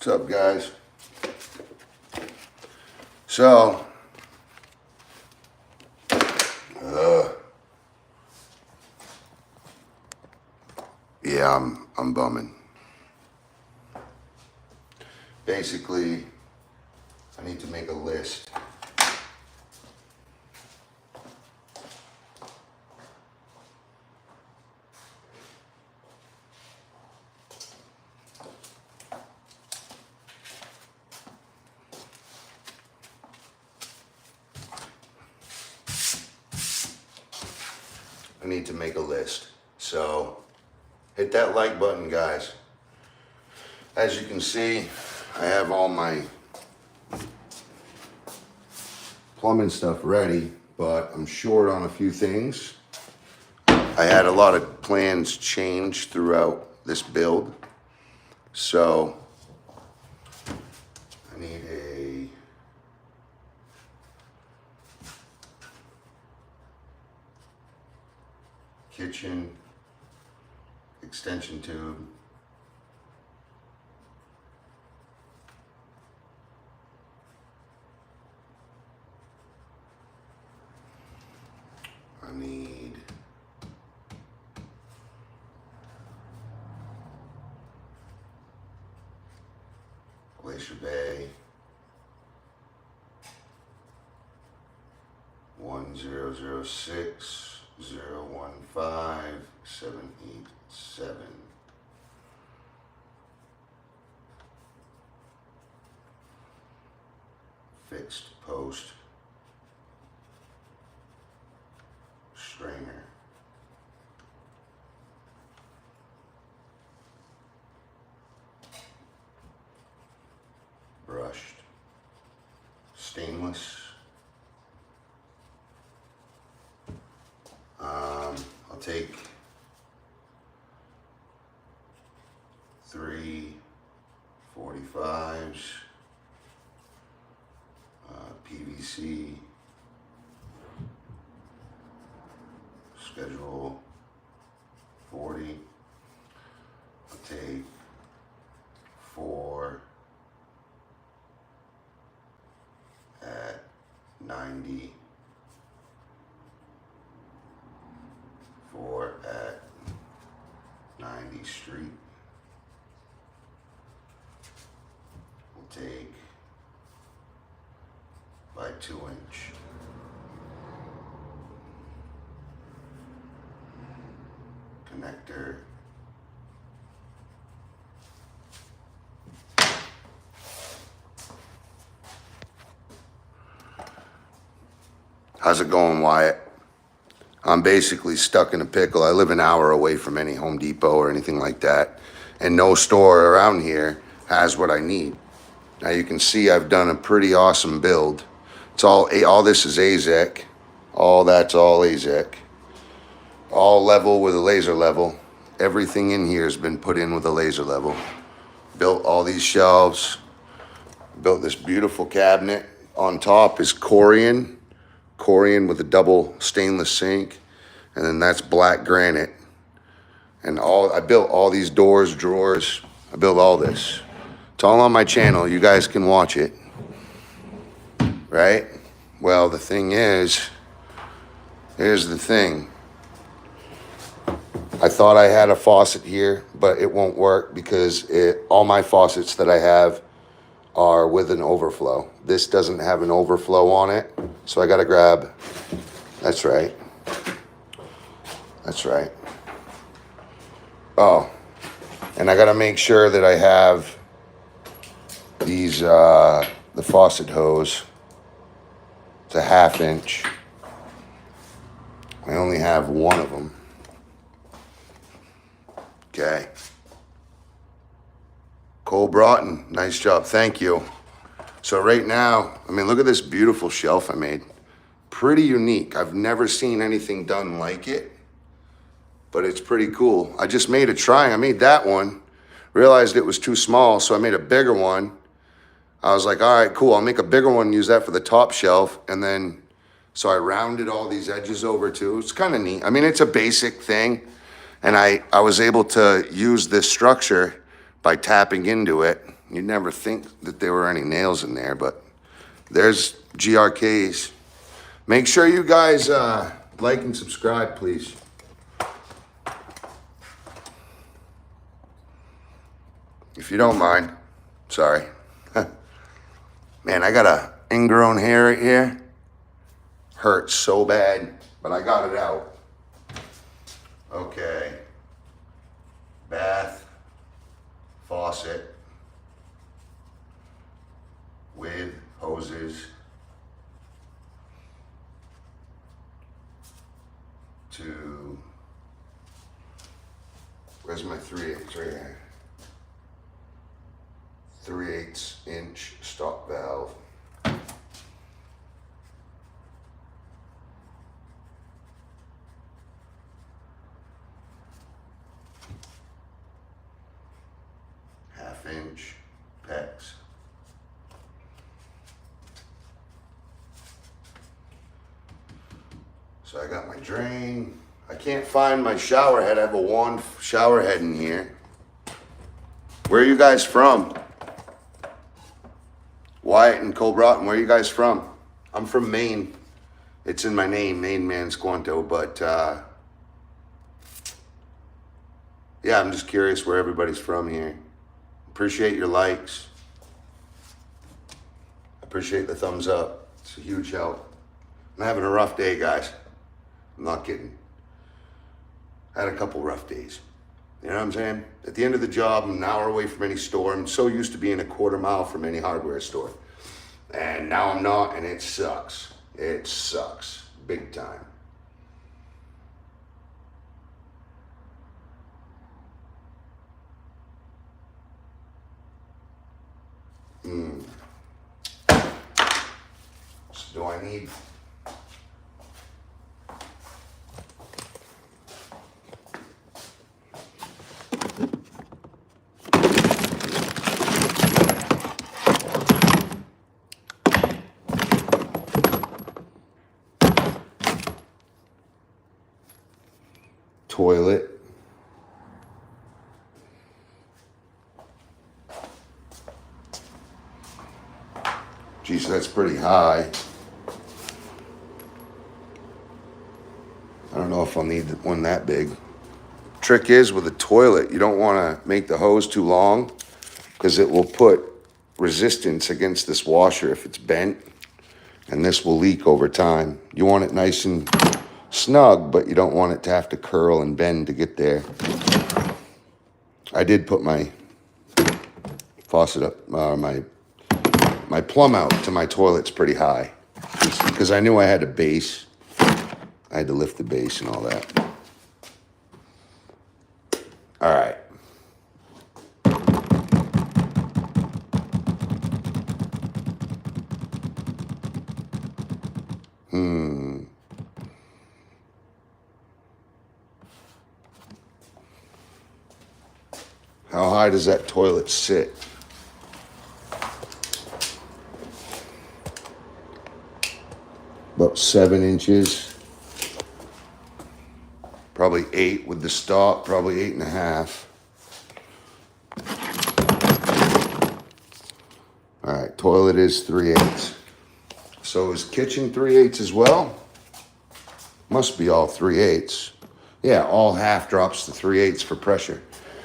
What's up, guys? So, yeah, I'm bumming. Basically, I need to make a list. I need to make a list. So, hit that like button, guys. As you can see, I have all my plumbing stuff ready, but I'm short on a few things. I had a lot of plans change throughout this build. So, I need a kitchen extension tube. I need Glacier Bay 1006-015-787. Fixed post strainer. Brushed stainless. I'll take 3 45s, PVC, schedule 40. I'll take 4 at 90, 4 at 90 street. We'll take by 2-inch. Connector. How's it going, Wyatt? I'm basically stuck in a pickle. I live an hour away from any Home Depot or anything like that, and no store around here has what I need. Now you can see I've done a pretty awesome build. It's all this is AZEK. All that's all AZEK. All level with a laser level. Everything in here has been put in with a laser level. Built all these shelves. Built this beautiful cabinet. On top is Corian with a double stainless sink, and then that's black granite. And I built all these doors, drawers. I built all this. It's all on my channel. You guys can watch it, right? Well, the thing is, here's the thing. I thought I had a faucet here, but it won't work because all my faucets that I have are with an overflow. This doesn't have an overflow on it, so I gotta grab, that's right. That's right. Oh, and I gotta make sure that I have these, the faucet hose. It's a 1/2 inch. I only have one of them. Okay. Cole Broughton, nice job, thank you. So right now, I mean, look at this beautiful shelf I made. Pretty unique. I've never seen anything done like it, but it's pretty cool. I just made a try. I made that one, realized it was too small, so I made a bigger one. I was like, all right, cool, I'll make a bigger one, use that for the top shelf, and then, so I rounded all these edges over too. It's kind of neat. I mean, it's a basic thing, and I was able to use this structure by tapping into it You'd never think that there were any nails in there, but there's GRKs. Make sure you guys like and subscribe, please. If you don't mind. Sorry. Man, I got a ingrown hair right here. Hurts so bad, but I got it out. Okay. Bath, faucet, with hoses to, where's my 3/8 right here? 3/8 inch stop valve. Half-inch PEX. So I got my drain. I can't find my shower head. I have a wand shower head in here. Where are you guys from? Wyatt and Colbroughton, where are you guys from? I'm from Maine. It's in my name, Maine Man Squanto, but yeah, I'm just curious where everybody's from here. Appreciate your likes. Appreciate the thumbs up. It's a huge help. I'm having a rough day, guys. I'm not kidding. I had a couple rough days. You know what I'm saying? At the end of the job, I'm an hour away from any store. I'm so used to being a quarter mile from any hardware store. And now I'm not, and it sucks. It sucks. Big time. So do I need... toilet. Geez, that's pretty high. I don't know if I'll need one that big. Trick is with a toilet, you don't want to make the hose too long because it will put resistance against this washer if it's bent, and this will leak over time. You want it nice and snug, but you don't want it to have to curl and bend to get there. I did put my faucet up, my plumb out to my toilet's pretty high because I knew I had a base. I had to lift the base and all that. All right. How high does that toilet sit? About 7 inches. Probably 8 with the stop, probably 8.5. All right, toilet is 3/8. So is kitchen 3/8 as well? Must be all 3/8. Yeah, all half drops to 3/8 for pressure.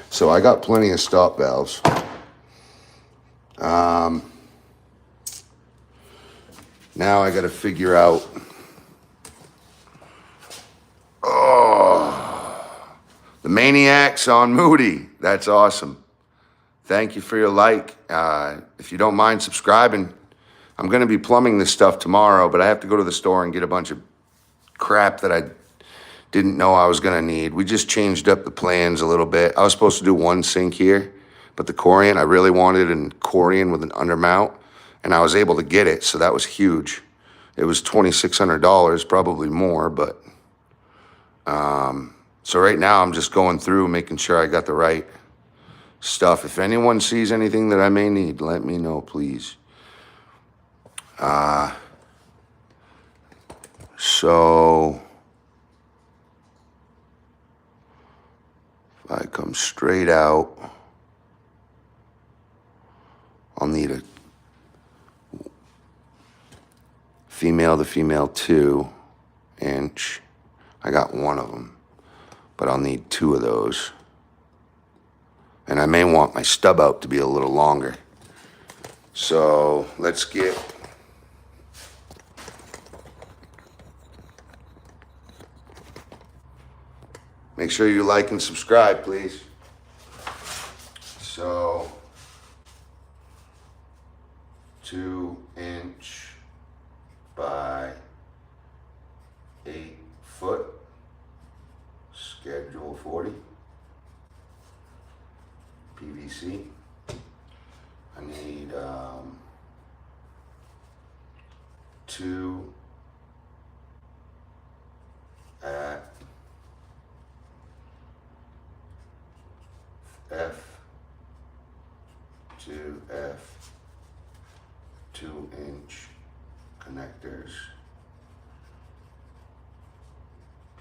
So I got plenty of stop valves. Now I got to figure out. The Maniacs on Moody. That's awesome. Thank you for your like. If you don't mind subscribing, I'm going to be plumbing this stuff tomorrow, but I have to go to the store and get a bunch of crap that I didn't know I was going to need. We just changed up the plans a little bit. I was supposed to do one sink here, but the Corian, I really wanted a Corian with an undermount, and I was able to get it, so that was huge. It was $2,600, probably more, but... So right now I'm just going through making sure I got the right stuff. If anyone sees anything that I may need, let me know, please. So if I come straight out, female to female 2-inch. I got one of them, but I'll need 2 of those. And I may want my stub out to be a little longer. So let's get make sure you like and subscribe, please. So 2-inch by 8-foot, schedule 40, PVC. I need 2 at F to F 2-inch connectors,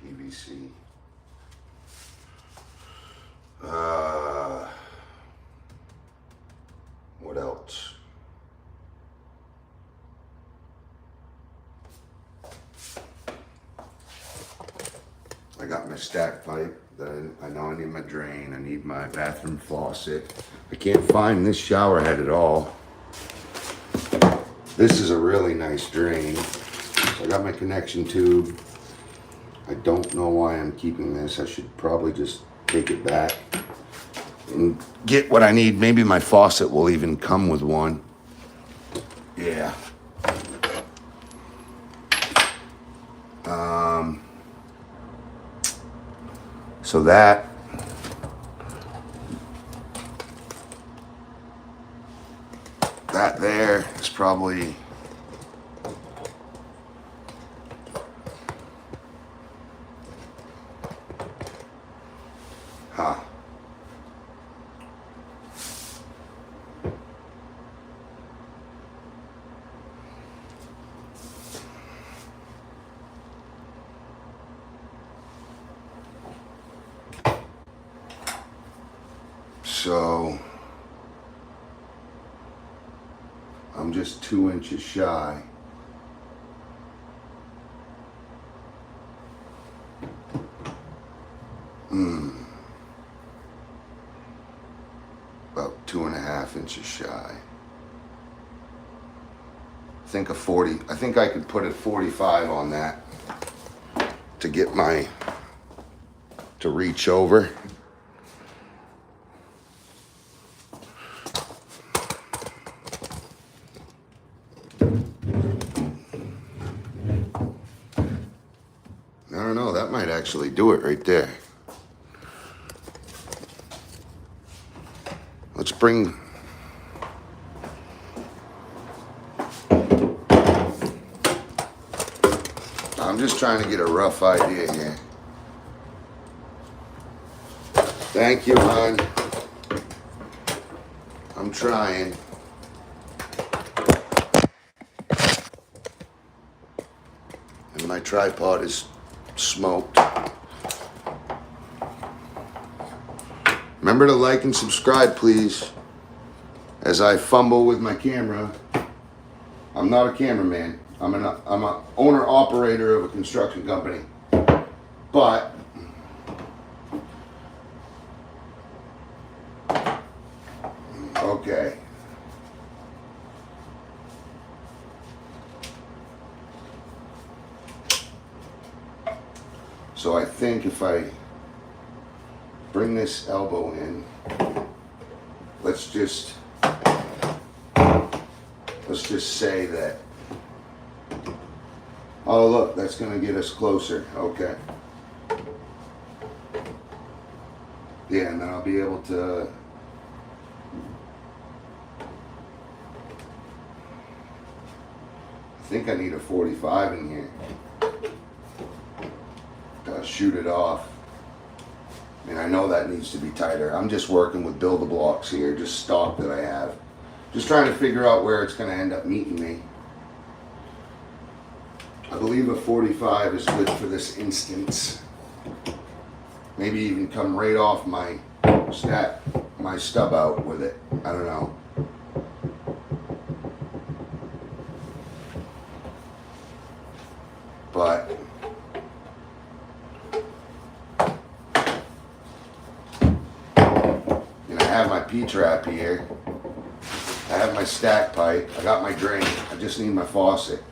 PVC. What else? I got my stack pipe. I know I need my drain. I need my bathroom faucet. I can't find this shower head at all. This is a really nice drain. So I got my connection tube. I don't know why I'm keeping this. I should probably just take it back and get what I need. Maybe my faucet will even come with one. Yeah. So that there is probably so I'm just 2 inches shy. About 2.5 inches shy. I think I could put a 45 on that to get to reach over. I don't know, that might actually do it right there. Let's bring... I'm just trying to get a rough idea here. Thank you, hon. I'm trying. And my tripod is smoked. Remember to like and subscribe, please. As I fumble with my camera. I'm not a cameraman. I'm an owner operator of a construction company. But okay. So I think if I bring this elbow in, let's just say that, oh look, that's gonna get us closer, okay. Yeah, and then I'll be able to, I think I need a 45 in here. Shoot it off. I mean, I know that needs to be tighter. I'm just working with build-a-blocks here, just stock that I have. Just trying to figure out where it's going to end up meeting me. I believe a 45 is good for this instance. Maybe even come right off my stub out with it. I don't know. but I have my P-trap here. I have my stack pipe. I got my drain. I just need my faucet.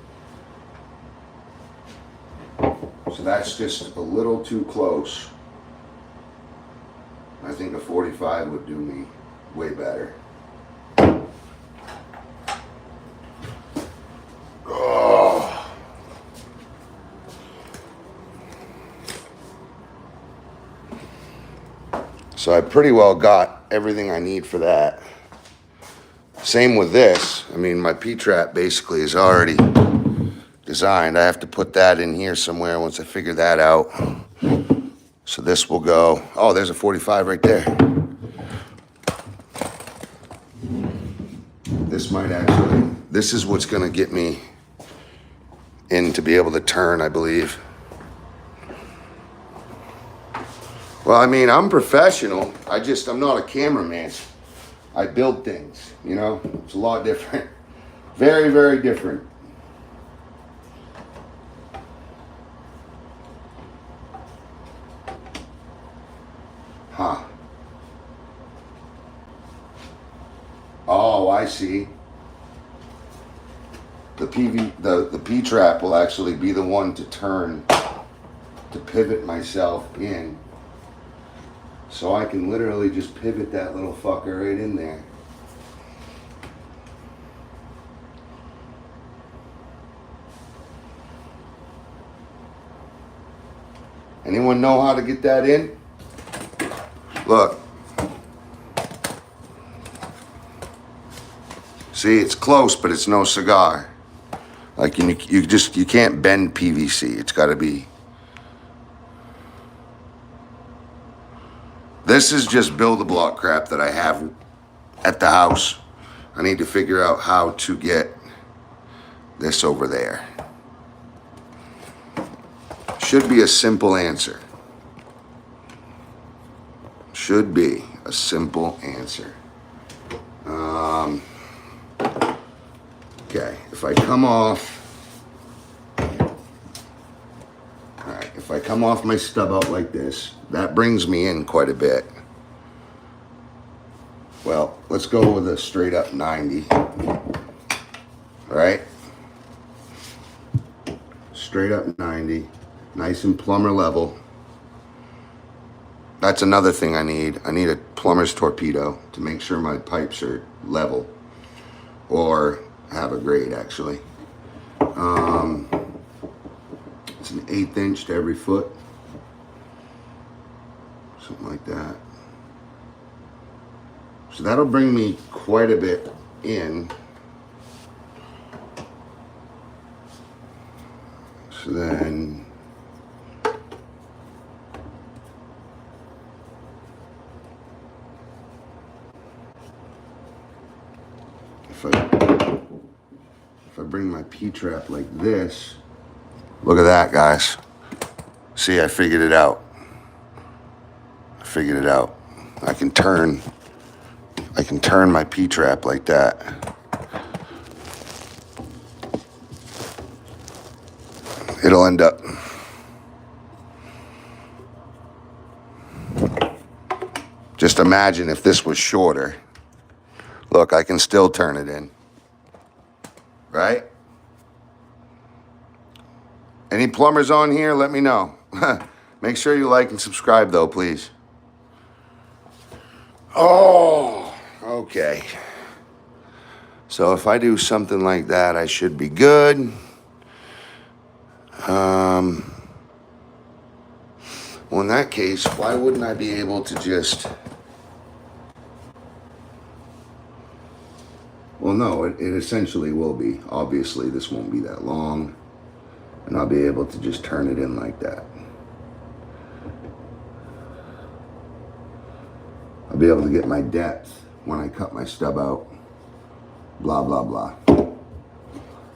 So that's just a little too close. I think a 45 would do me way better. Oh. So I pretty well got everything I need for that. Same with this. I mean, my P-trap basically is already designed. I have to put that in here somewhere once I figure that out. So this will go, oh, there's a 45 right there. This might actually, this is what's gonna get me in to be able to turn, I believe. Well, I mean, I'm professional. I'm not a cameraman. I build things, you know? It's a lot different. Very, very different. Huh. Oh, I see. The P-trap will actually be the one to turn, to pivot myself in. So I can literally just pivot that little fucker right in there. Anyone know how to get that in? Look. See, it's close, but it's no cigar. Like you can't bend PVC. It's got to be. This is just build-a-block crap that I have at the house. I need to figure out how to get this over there. Should be a simple answer. Should be a simple answer. Okay, if I come off, alright, if I come off my stub out like this, that brings me in quite a bit. Well, let's go with a straight up 90. Alright? Straight up 90. Nice and plumber level. That's another thing I need. I need a plumber's torpedo to make sure my pipes are level. Or have a grade, actually. It's an 1/8 inch to every foot. Something like that. So that'll bring me quite a bit in. So then if I bring my P-trap like this, look at that, guys. See, I figured it out. I figured it out. I can turn my P-trap like that. It'll end up. Just imagine if this was shorter. Look, I can still turn it in. Right? Any plumbers on here, let me know. Make sure you like and subscribe though, please. Oh, okay. So if I do something like that, I should be good. Well, in that case, why wouldn't I be able to just... Well, no, it essentially will be. Obviously, this won't be that long. And I'll be able to just turn it in like that. I'll be able to get my depth when I cut my stub out. Blah, blah, blah.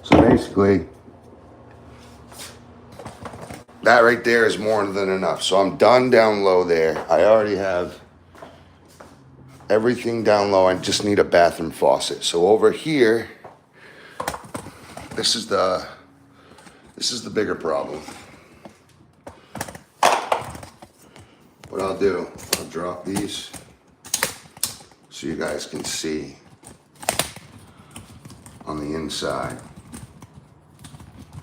So basically, that right there is more than enough. So I'm done down low there. I already have everything down low. I just need a bathroom faucet. So over here, this is This is the bigger problem. What I'll do, I'll drop these so you guys can see on the inside.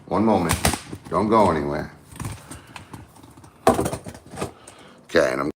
One moment, don't go anywhere. Okay, and I'm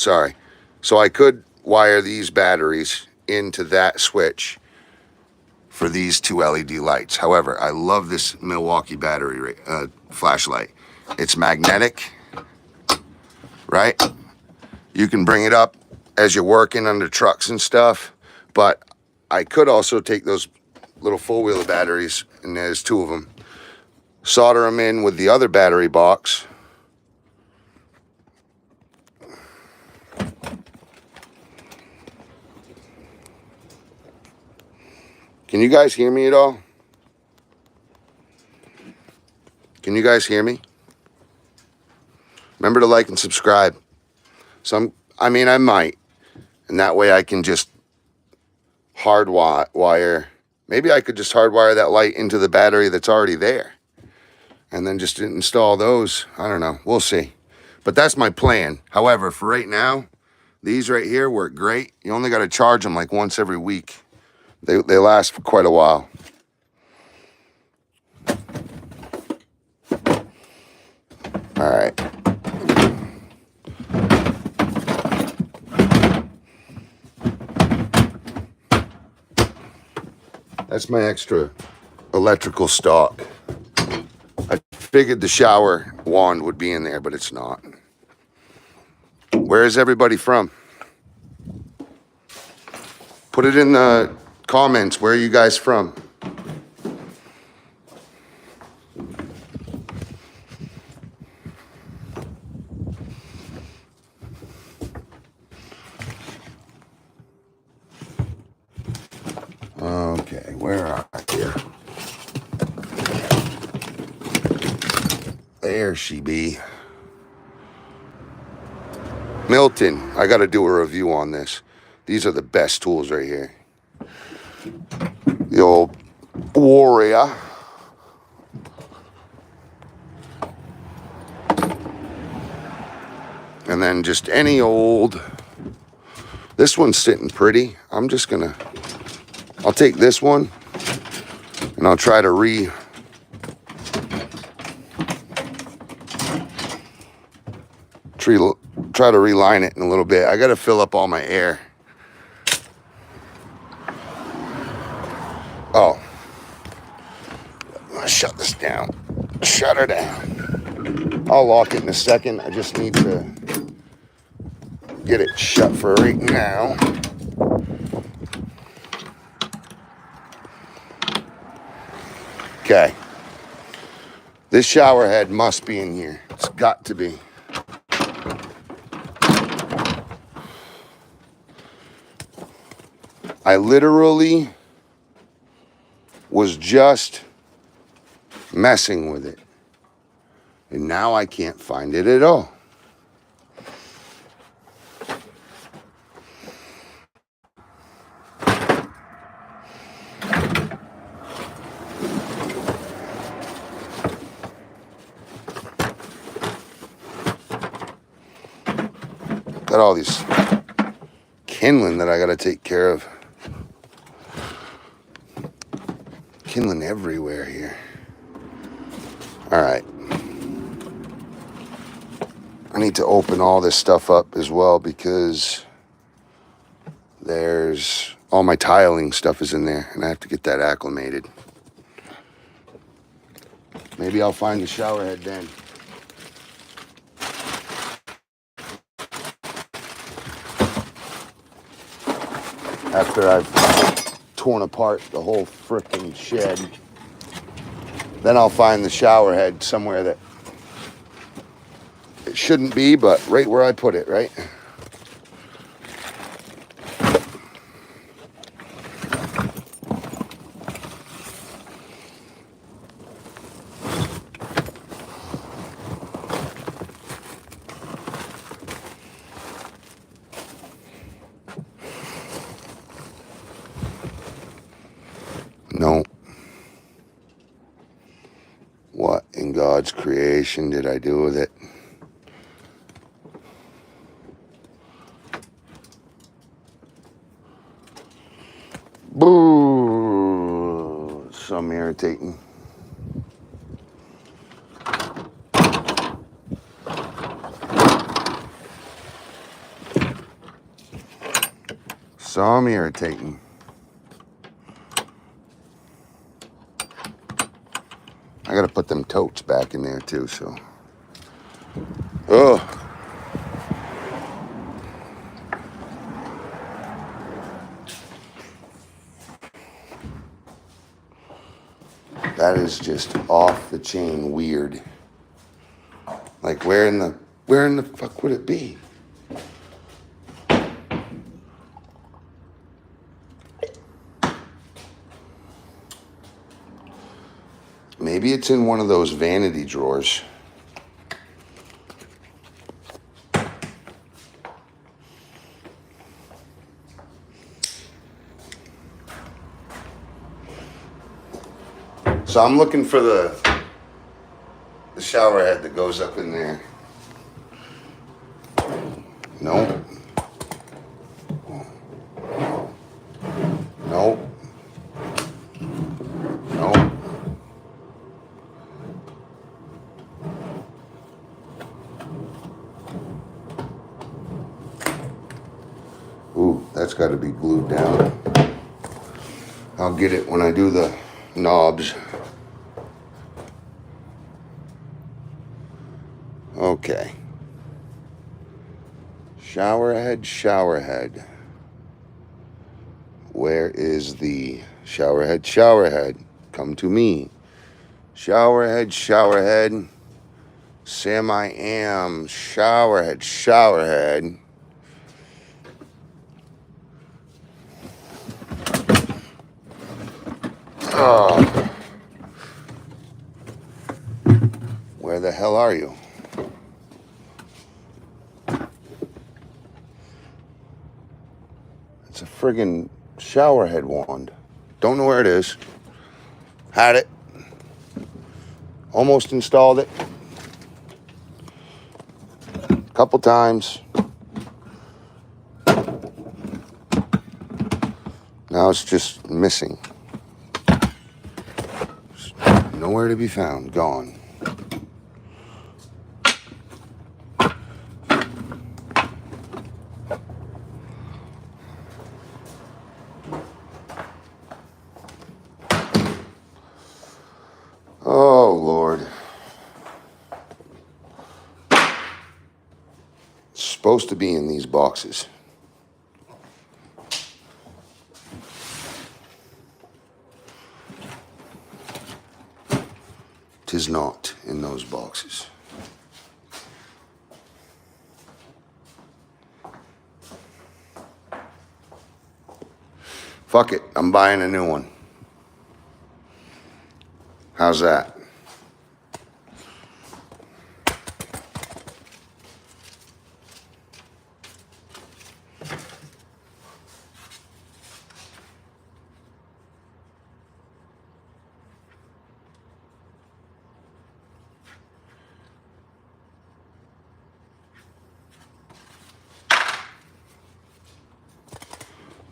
sorry. So I could wire these batteries into that switch for these two LED lights. However, I love this Milwaukee battery flashlight. It's magnetic, right? You can bring it up as you're working under trucks and stuff, but I could also take those little four-wheeler batteries, and there's two of them, solder them in with the other battery box. Can you guys hear me at all? Can you guys hear me? Remember to like and subscribe. I might. And that way I can just hardwire. Maybe I could just hardwire that light into the battery that's already there. And then just install those. I don't know. We'll see. But that's my plan. However, for right now, these right here work great. You only got to charge them like once every week. They last for quite a while. All right. That's my extra electrical stock. I figured the shower wand would be in there, but it's not. Where is everybody from? Put it in the comments. Where are you guys from? Okay, where are I here? There she be. Milton, I got to do a review on this. These are the best tools right here. The old Warrior. And then just any old. This one's sitting pretty. I'll take this one and I'll try to reline it in a little bit. I got to fill up all my air. Oh, I'll shut this down. Shut her down. I'll lock it in a second. I just need to get it shut for right now. Okay. This shower head must be in here. It's got to be. I literally was just messing with it. And now I can't find it at all. Got all these kindling that I got to take care of. Kindling everywhere here. All right. I need to open all this stuff up as well because there's all my tiling stuff is in there and I have to get that acclimated. Maybe I'll find the shower head then. After I've torn apart the whole frickin' shed, then I'll find the shower head somewhere that it shouldn't be, but right where I put it, right? No. What in God's creation did I do with it? Boo! Some irritating. all I'm irritating. I gotta put them totes back in there too, so. Oh. That is just off the chain weird. Like where in the fuck would it be? Maybe it's in one of those vanity drawers. So I'm looking for the shower head that goes up in there. Nope. Nope. Nope. Ooh, that's got to be glued down. I'll get it when I do the knobs. Okay. Shower head. Where is the shower head? Come to me. Shower head. Sam I am. Shower head. Oh. Where the hell are you? It's a friggin' shower head wand. Don't know where it is. Had it. Almost installed it. Couple times. Now it's just missing. Just nowhere to be found. Gone. Oh, Lord. It's supposed to be in these boxes. Tis not in those boxes. Fuck it, I'm buying a new one. How's that?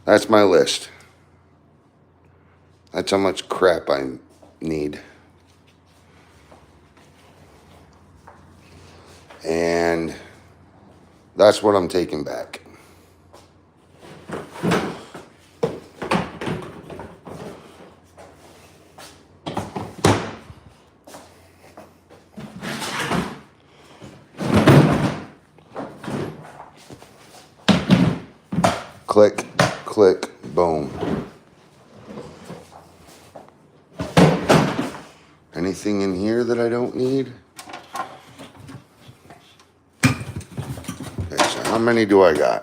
That's my list. That's how much crap I need. And that's what I'm taking back. Click, click, boom. Anything in here that I don't need? Okay, so how many do I got?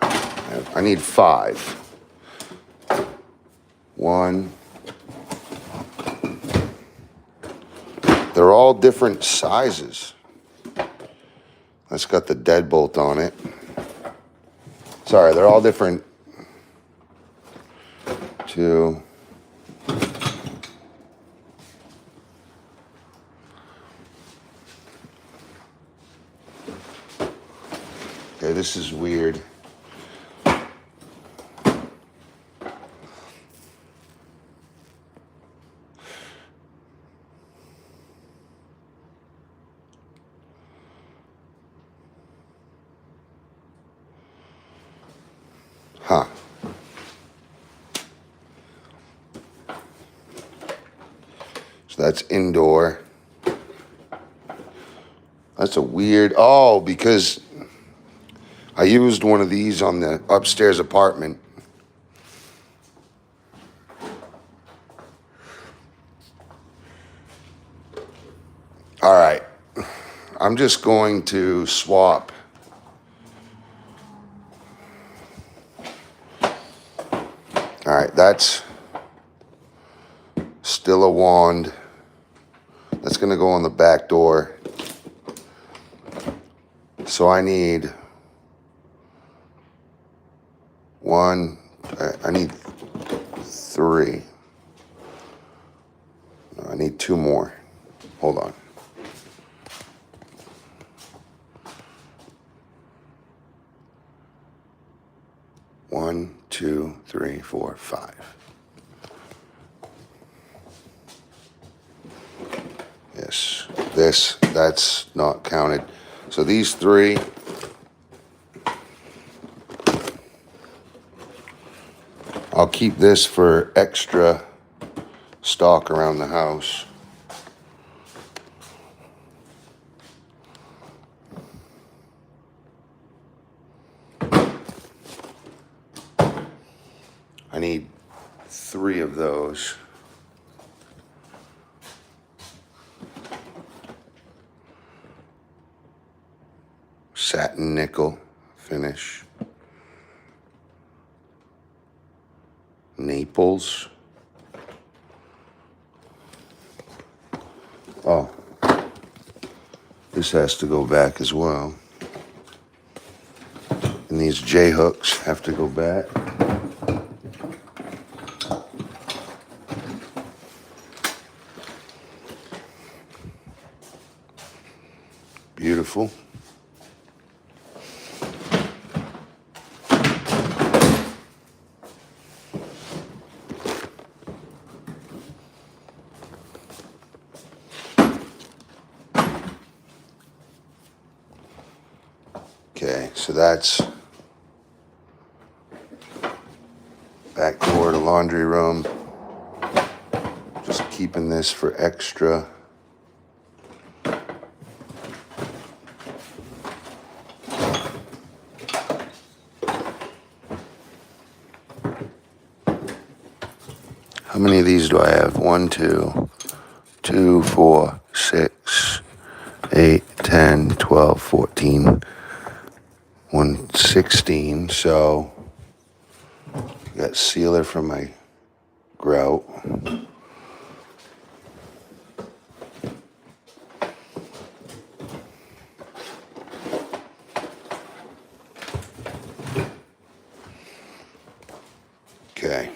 I need 5. 1. They're all different sizes. That's got the deadbolt on it. Sorry, they're all different. 2. Okay, this is weird. Huh. So that's indoor. That's a weird, oh, because I used one of these on the upstairs apartment. All right, I'm just going to swap. All right, that's still a wand. That's gonna go on the back door. So I need I need 3. No, I need 2 more. Hold on. One, 2, 3, 4, 5. Yes, that's not counted. So these 3. I'll keep this for extra stock around the house. I need 3 of those. Satin nickel finish. Naples. Oh, this has to go back as well. And these J-hooks have to go back. Beautiful. Okay, so that's back door to laundry room. Just keeping this for extra. How many of these do I have? 1, 2, 2, 4, 6, 8, 10, 12, 14, 16. So I got sealer for my grout. Okay.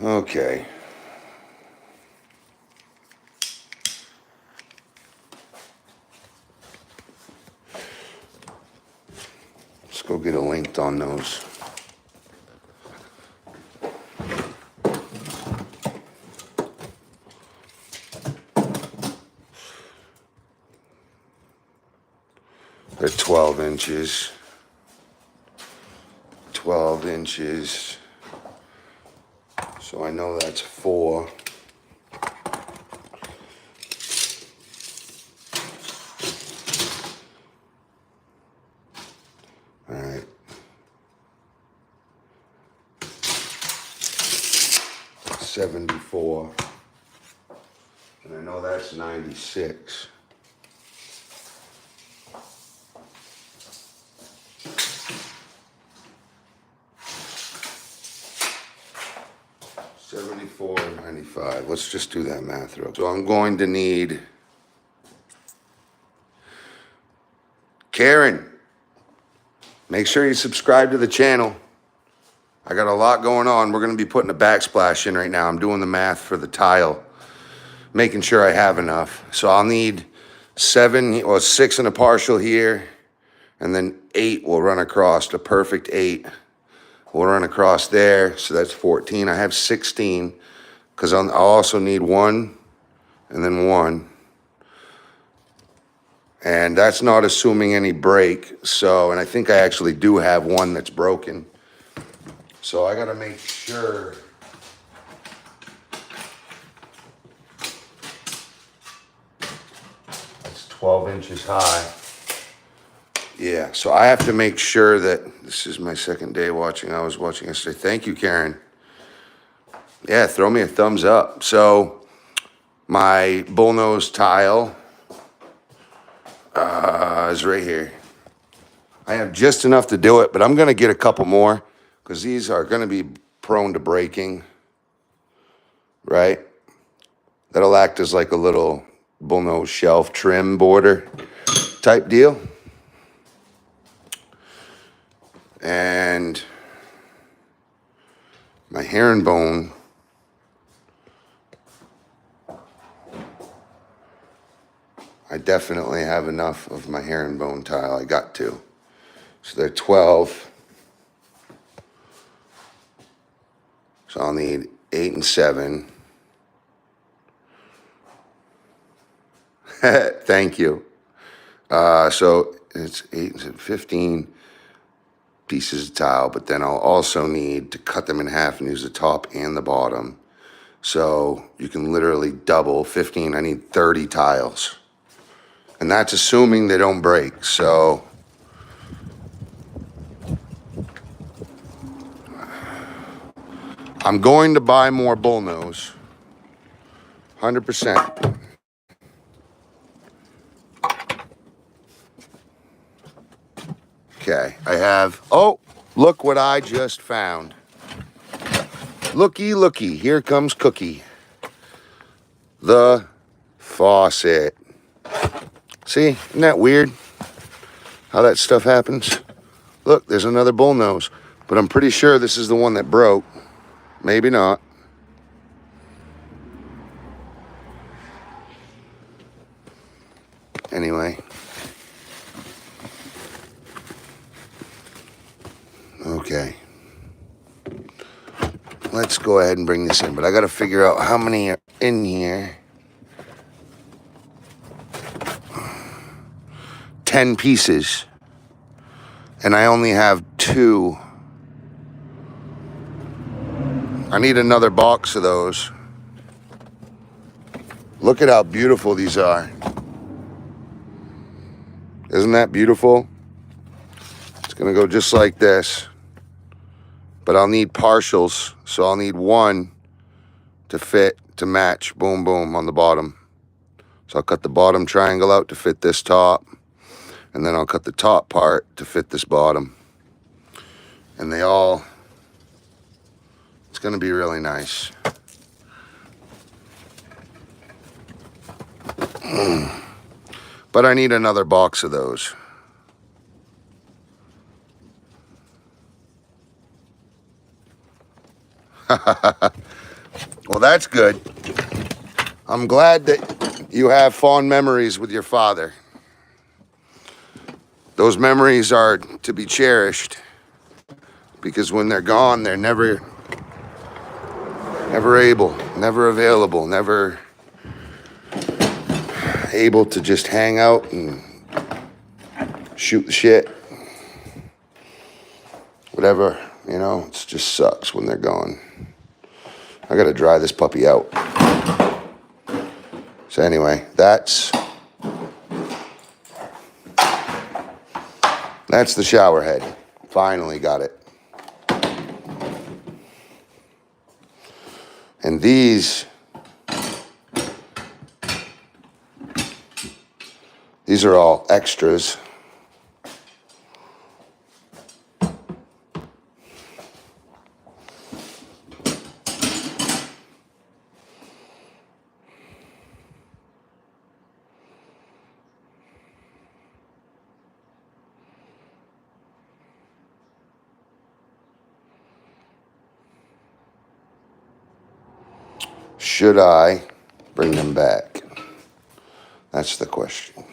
Okay. Let's go get a link on those. They're 12 inches. 12 inches. So I know that's 4. All right. 74. And I know that's 96. $74 and $95. Let's just do that math real quick. So I'm going to need Karen. Make sure you subscribe to the channel. I got a lot going on. We're going to be putting a backsplash in right now. I'm doing the math for the tile, making sure I have enough. So I'll need 7 or 6 and a partial here, and then 8 will run across, a perfect 8 will run across there. So that's 14. I have 16. because I'll also need one and then one. And that's not assuming any break. So, and I think I actually do have one that's broken. So I got to make sure. It's 12 inches high. Yeah, so I have to make sure that, this is my second day watching. I was watching yesterday. Thank you, Karen. Yeah, throw me a thumbs up. So my bullnose tile is right here. I have just enough to do it, but I'm going to get a couple more because these are going to be prone to breaking, right? That'll act as like a little bullnose shelf trim border type deal. And my herringbone, I definitely have enough of my herringbone tile. I got to. So they're 12. So I'll need 8 and 7. Thank you. So it's 8 and 7, 15 pieces of tile, but then I'll also need to cut them in half and use the top and the bottom. So you can literally double 15. I need 30 tiles. And that's assuming they don't break. So I'm going to buy more bullnose. 100%. Okay, I have, oh, look what I just found. Looky, looky, here comes Cookie. The faucet. See, isn't that weird how that stuff happens? Look, there's another bullnose, but I'm pretty sure this is the one that broke. Maybe not. Anyway. Okay. Let's go ahead and bring this in, but I got to figure out how many are in here. 10 pieces. And I only have 2. I need another box of those. Look at how beautiful these are. Isn't that beautiful? It's gonna go just like this. But I'll need partials, so I'll need one to fit, to match, boom, boom, on the bottom. So I'll cut the bottom triangle out to fit this top, and then I'll cut the top part to fit this bottom. And they all, it's gonna be really nice. But I need another box of those. Well, that's good. I'm glad that you have fond memories with your father. Those memories are to be cherished because when they're gone, they're never able, never available, never able to just hang out and shoot the shit. Whatever, you know, it just sucks when they're gone. I gotta dry this puppy out. So anyway, that's the shower head. Finally got it. And these are all extras. Should I bring them back? That's the question.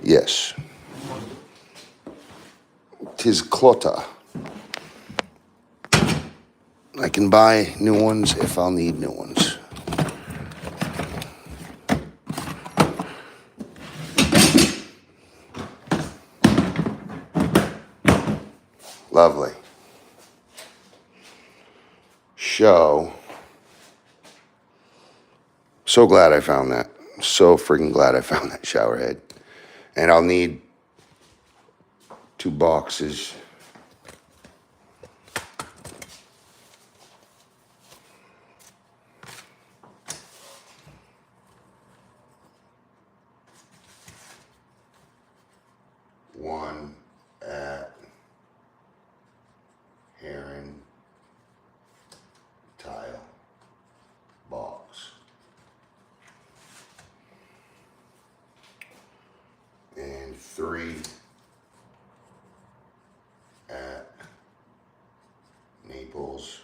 Yes. tis clutter. I can buy new ones if I'll need new ones. Lovely. So glad I found that. So freaking glad I found that shower head. And I'll need 2 boxes. One at Heron Tile box. And 3 at Naples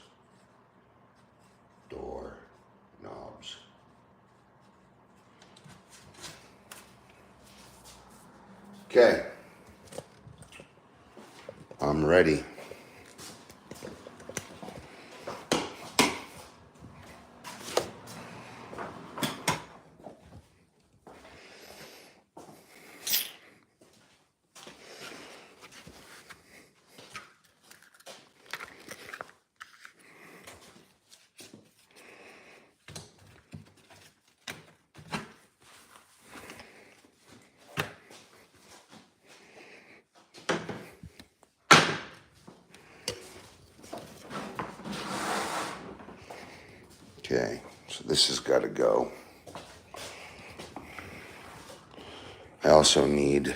door knobs. Okay. I'm ready. Okay, so this has got to go. I also need,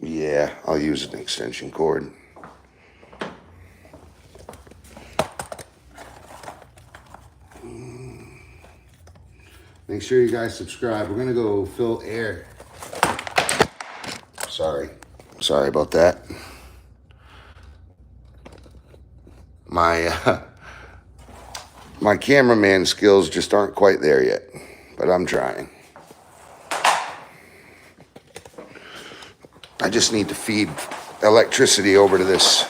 yeah, I'll use an extension cord. Make sure you guys subscribe. We're gonna go fill air. Sorry about that. My cameraman skills just aren't quite there yet, but I'm trying. I just need to feed electricity over to this.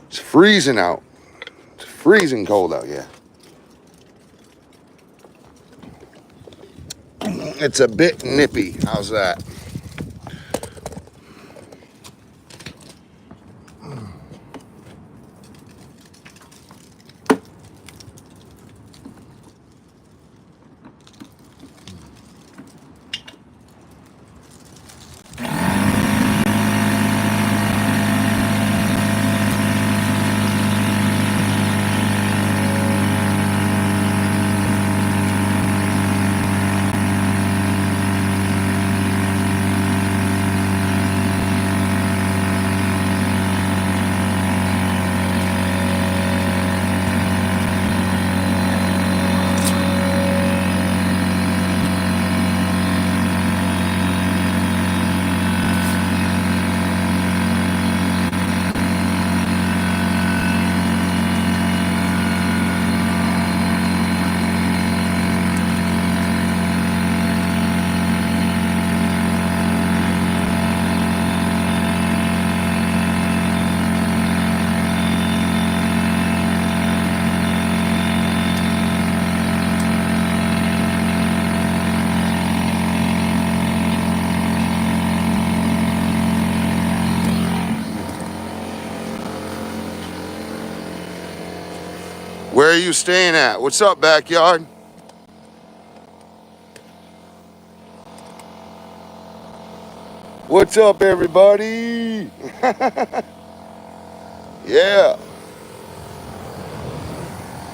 It's freezing out. It's freezing cold out here. It's a bit nippy. How's that? Where are you staying at? What's up, backyard? What's up, everybody? Yeah.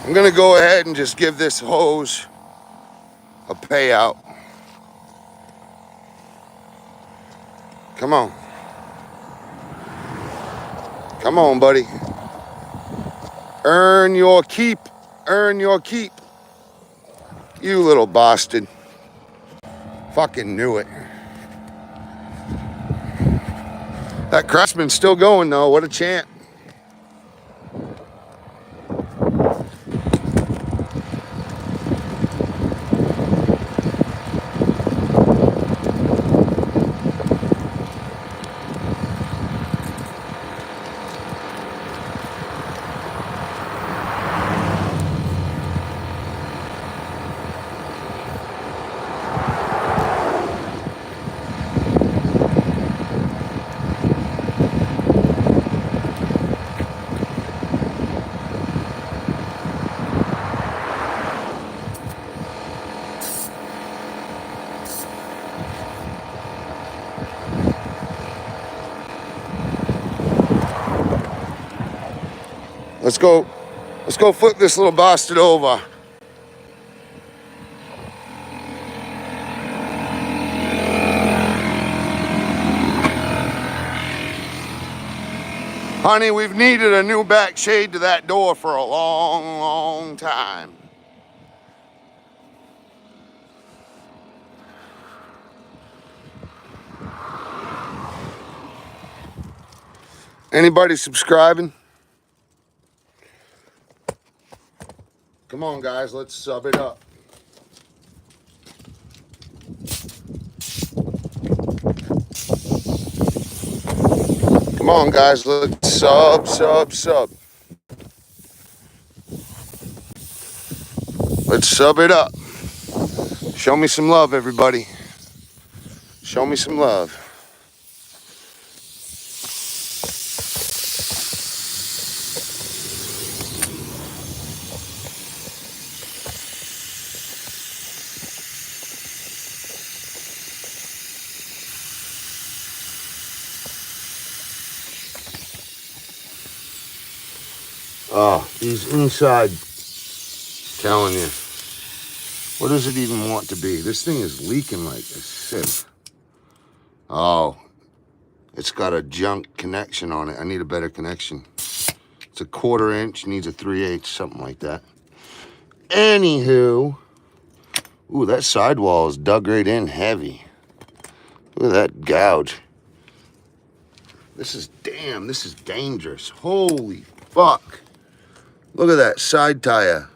I'm gonna go ahead and just give this hose a payout. Come on. Come on, buddy. Earn your keep. Earn your keep. You little bastard. Fucking knew it. That Craftsman's still going though. What a champ. Let's go flip this little bastard over. Honey, we've needed a new back shade to that door for a long, long time. Anybody subscribing? Come on, guys, let's sub it up. Come on, guys, let's sub. Let's sub it up. Show me some love, everybody. Show me some love. Oh, these inside, telling you. What does it even want to be? This thing is leaking like a sieve. Oh, it's got a junk connection on it. I need a better connection. It's a 1/4 inch, needs a 3/8, something like that. Anywho, ooh, that sidewall is dug right in heavy. Look at that gouge. This is dangerous. Holy fuck. Look at that side tire.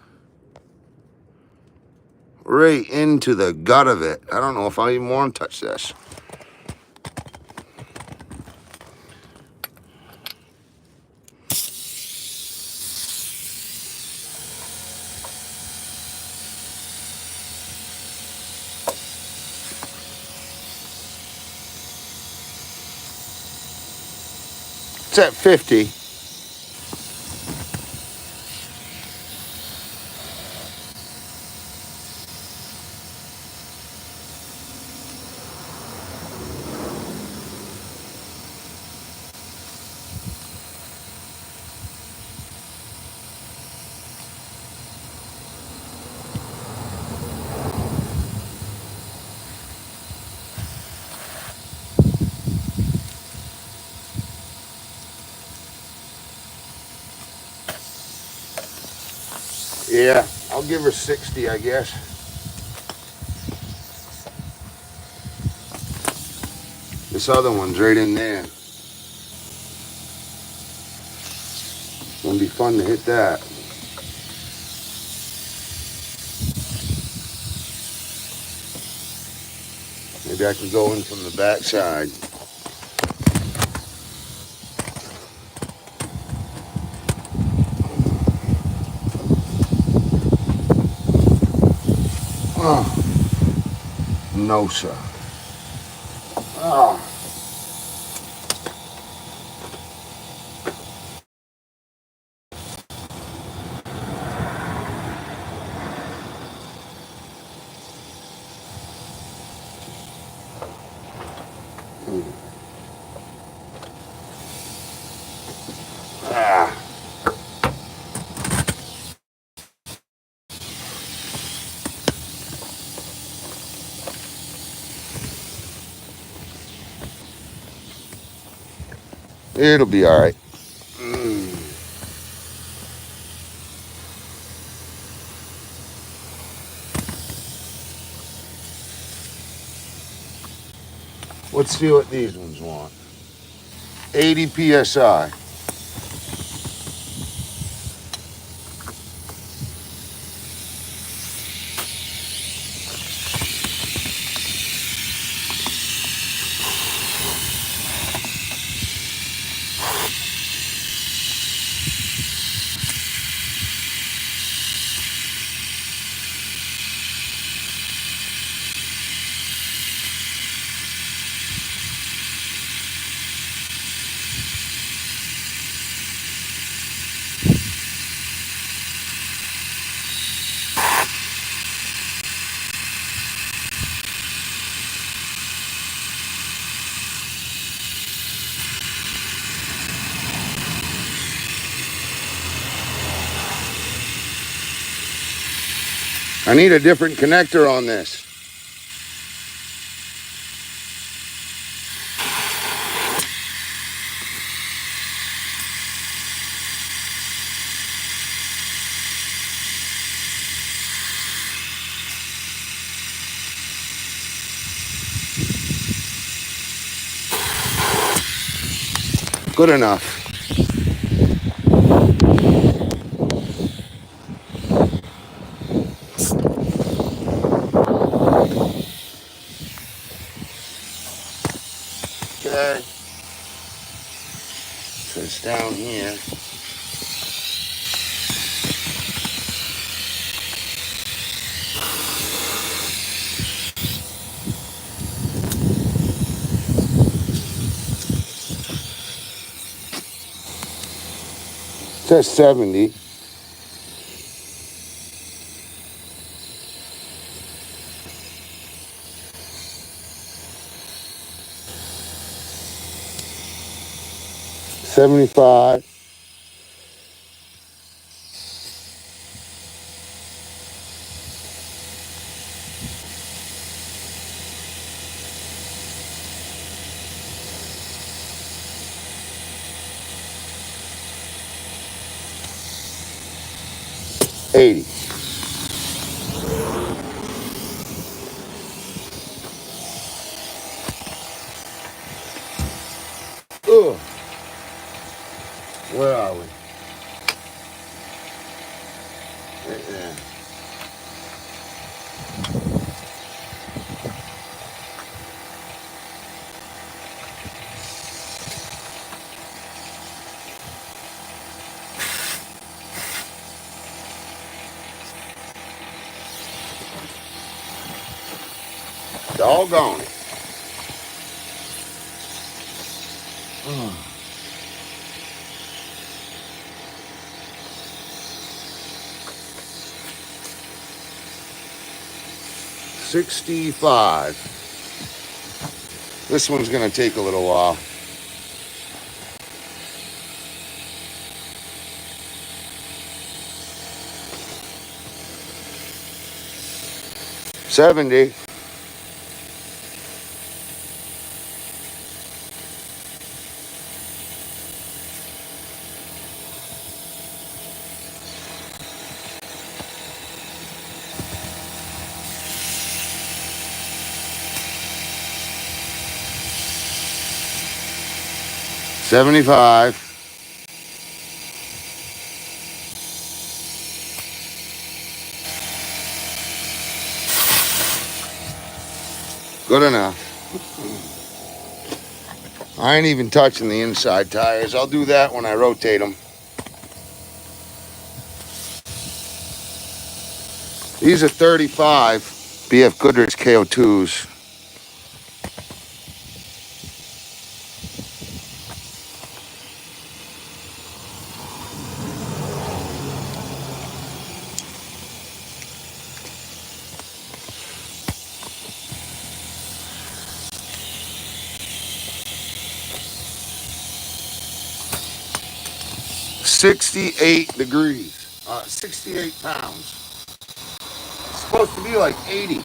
Right into the gut of it. I don't know if I even want to touch this. It's at 50. Yeah, I'll give her 60, I guess. This other one's right in there. Gonna be fun to hit that. Maybe I can go in from the back side. Oh, no, sir. Oh. Ah. It'll be all right. Let's see what these ones want. 80 PSI. I need a different connector on this. Good enough. Okay. So it's down here. It says 70. $75. $80. Ugh. Where are we? Right there. Doggone it. 65. This one's gonna take a little while. $70. $75. Good enough. I ain't even touching the inside tires. I'll do that when I rotate them. These are 35 BF Goodrich KO2s. $68 degrees. 68 pounds. It's supposed to be like 80.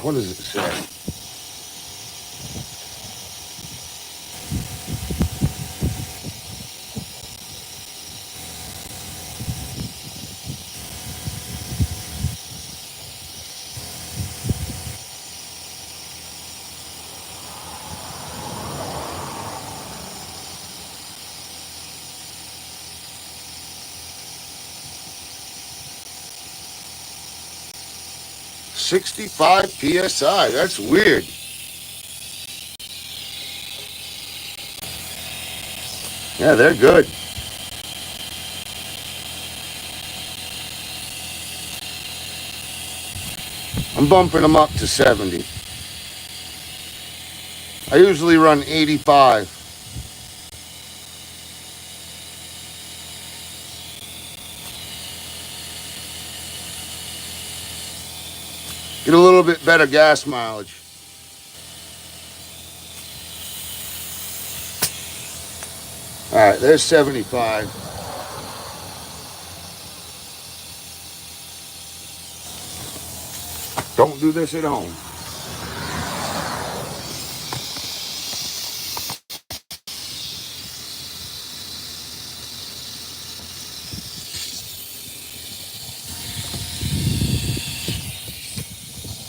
What does it say? $65 PSI. That's weird. Yeah, they're good. I'm bumping them up to 70. I usually run 85. Get a little bit better gas mileage. All right, there's 75. Don't do this at home.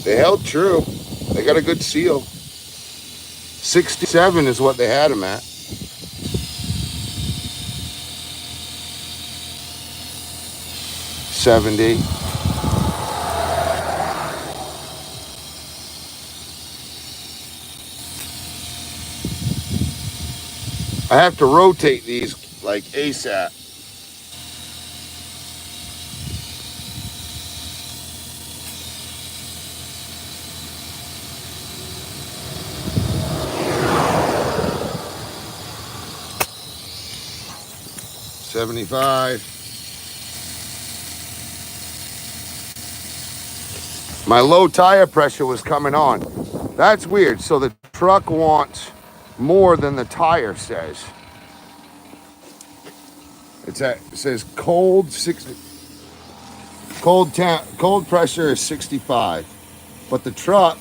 They held true. They got a good seal. 67 is what they had them at. 70. I have to rotate these like ASAP. $75. My low tire pressure was coming on. That's weird. So the truck wants more than the tire says. It says cold pressure is 65, but the truck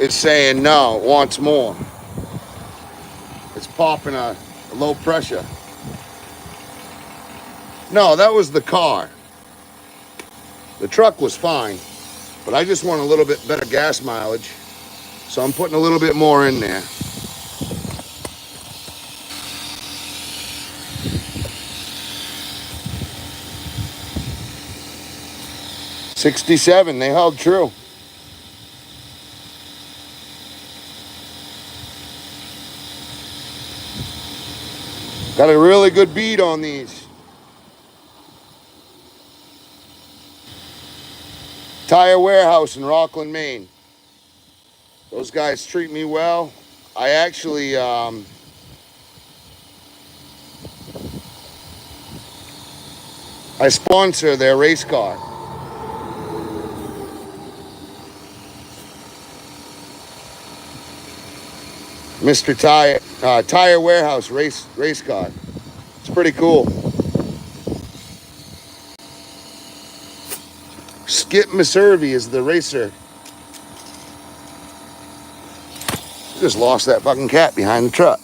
is saying no, it wants more. It's popping a low pressure. No, that was the car. The truck was fine, but I just want a little bit better gas mileage, so I'm putting a little bit more in there. $67, they held true. Got a really good bead on these. Tire Warehouse in Rockland, Maine. Those guys treat me well. I actually, I sponsor their race car. Mr. Tire Warehouse race car. It's pretty cool. Skip Meservey is the racer. Just lost that fucking cat behind the truck.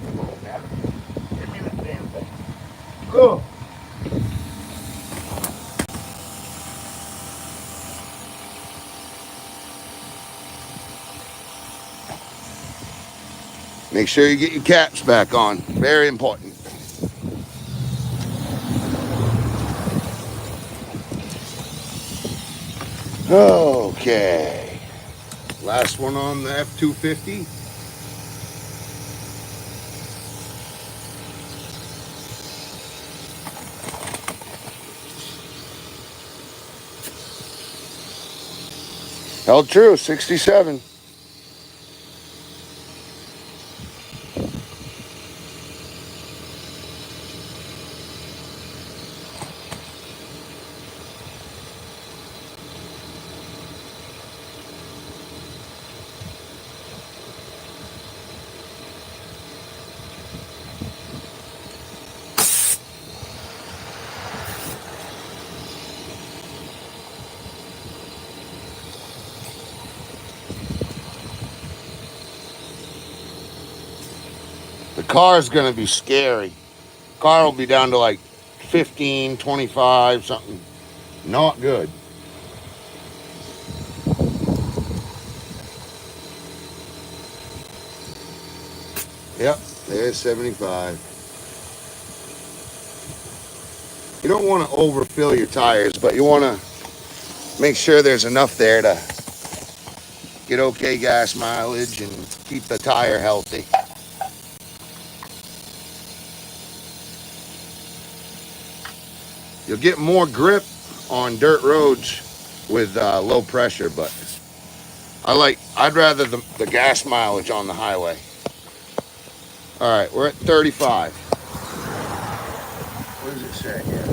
Give me that damn thing. Go. Make sure you get your caps back on. Very important. Okay. Last one on the F-250. Held true, 67. The car is going to be scary. Car will be down to like 15, 25, something. Not good. Yep, there's 75. You don't want to overfill your tires, but you want to make sure there's enough there to get okay gas mileage and keep the tire healthy. You'll get more grip on dirt roads with low pressure, but I'd rather the gas mileage on the highway. All right, we're at 35. What does it say here?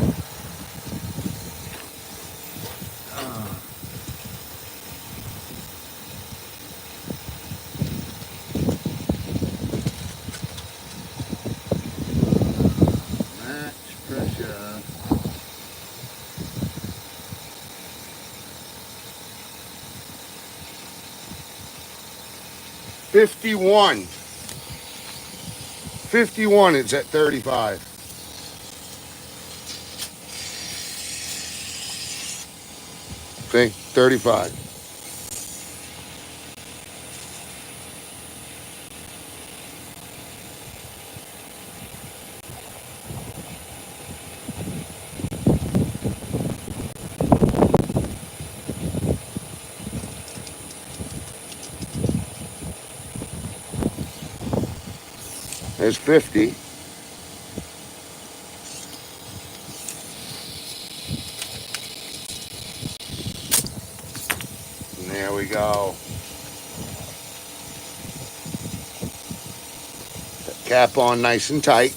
51. 51, it's at 35. See, 35. There's 50. And there we go. Cap on nice and tight.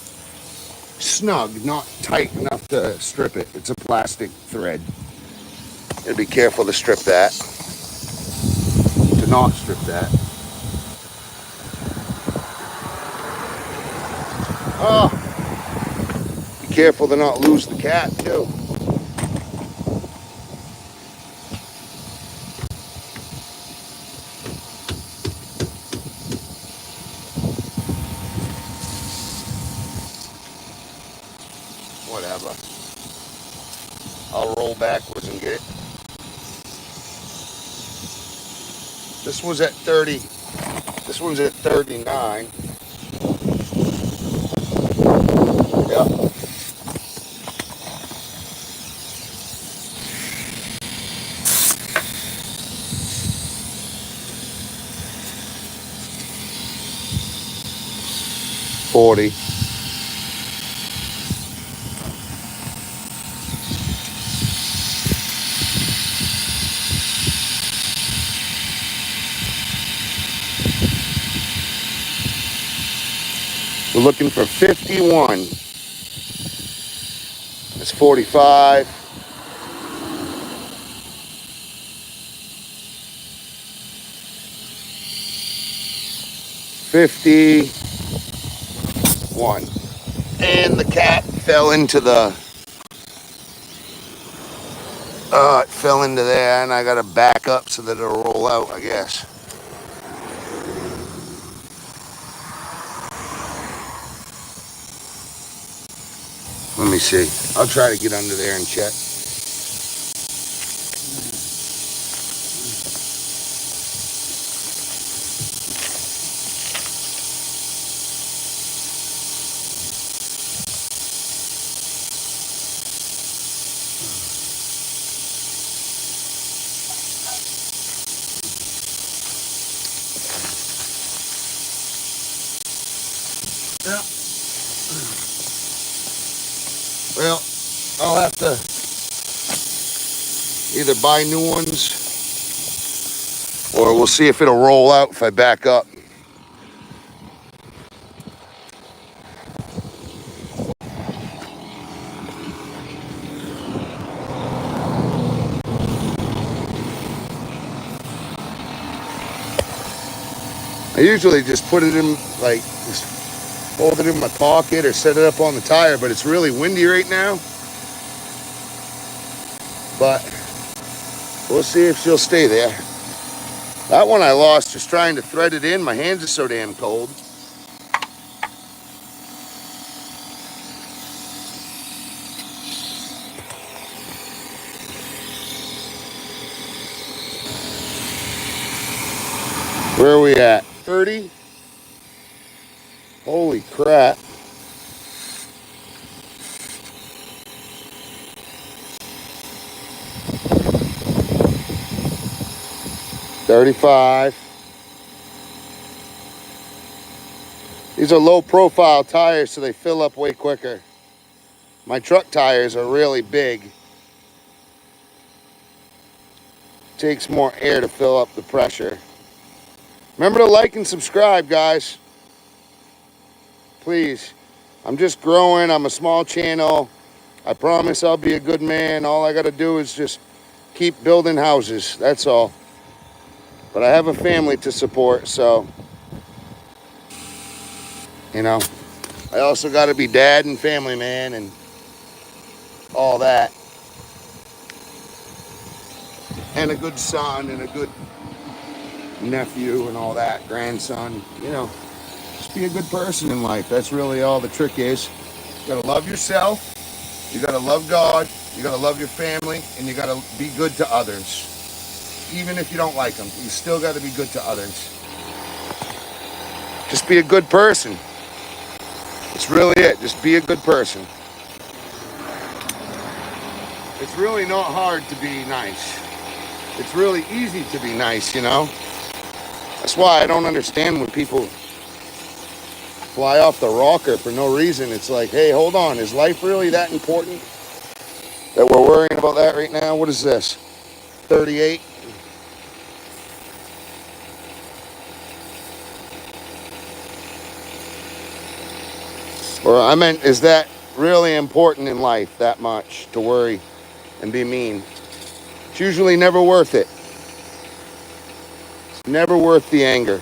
Snug, not tight enough to strip it. It's a plastic thread. Gotta be careful to strip that. To not strip that. Oh, be careful to not lose the cap too. Whatever. I'll roll backwards and get it. This was at 30. This one's at 39. Yeah. $40. We're looking for 51. That's 45. 51. And the cap fell into the it fell into there, and I gotta back up so that it'll roll out, I guess. Let me see. I'll try to get under there and check. Yeah. Well, I'll have to either buy new ones or we'll see if it'll roll out if I back up. I usually just put it in, like, just hold it in my pocket or set it up on the tire, but it's really windy right now. But we'll see if she'll stay there. That one I lost just trying to thread it in. My hands are so damn cold. Where are we at? 30? Holy crap. $35. These are low profile tires, so they fill up way quicker. My truck tires are really big. Takes more air to fill up the pressure. Remember to like and subscribe, guys. Please. I'm just growing. I'm a small channel. I promise I'll be a good man. All I got to do is just keep building houses. That's all. But I have a family to support, so, you know, I also got to be dad and family man and all that. And a good son and a good nephew and all that, grandson, you know, just be a good person in life. That's really all the trick is. You gotta love yourself, you gotta love God, you gotta love your family, and you gotta be good to others. Even if you don't like them, you still gotta be good to others. Just be a good person. It's really it. Just be a good person. It's really not hard to be nice. It's really easy to be nice, you know? That's why I don't understand when people fly off the rocker for no reason. It's like, hey, hold on. Is life really that important that we're worrying about that right now? What is this? 38? Or I meant, is that really important in life that much to worry and be mean? It's usually never worth it. It's never worth the anger.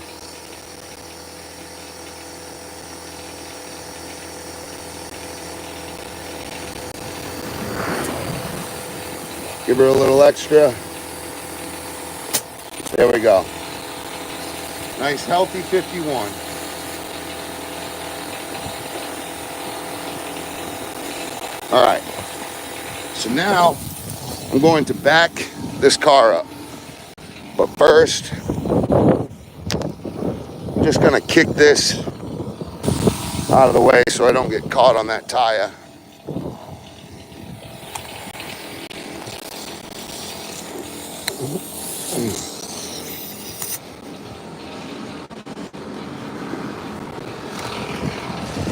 Give her a little extra. There we go. Nice healthy 51. All right. So now I'm going to back this car up. But first, I'm just going to kick this out of the way so I don't get caught on that tire.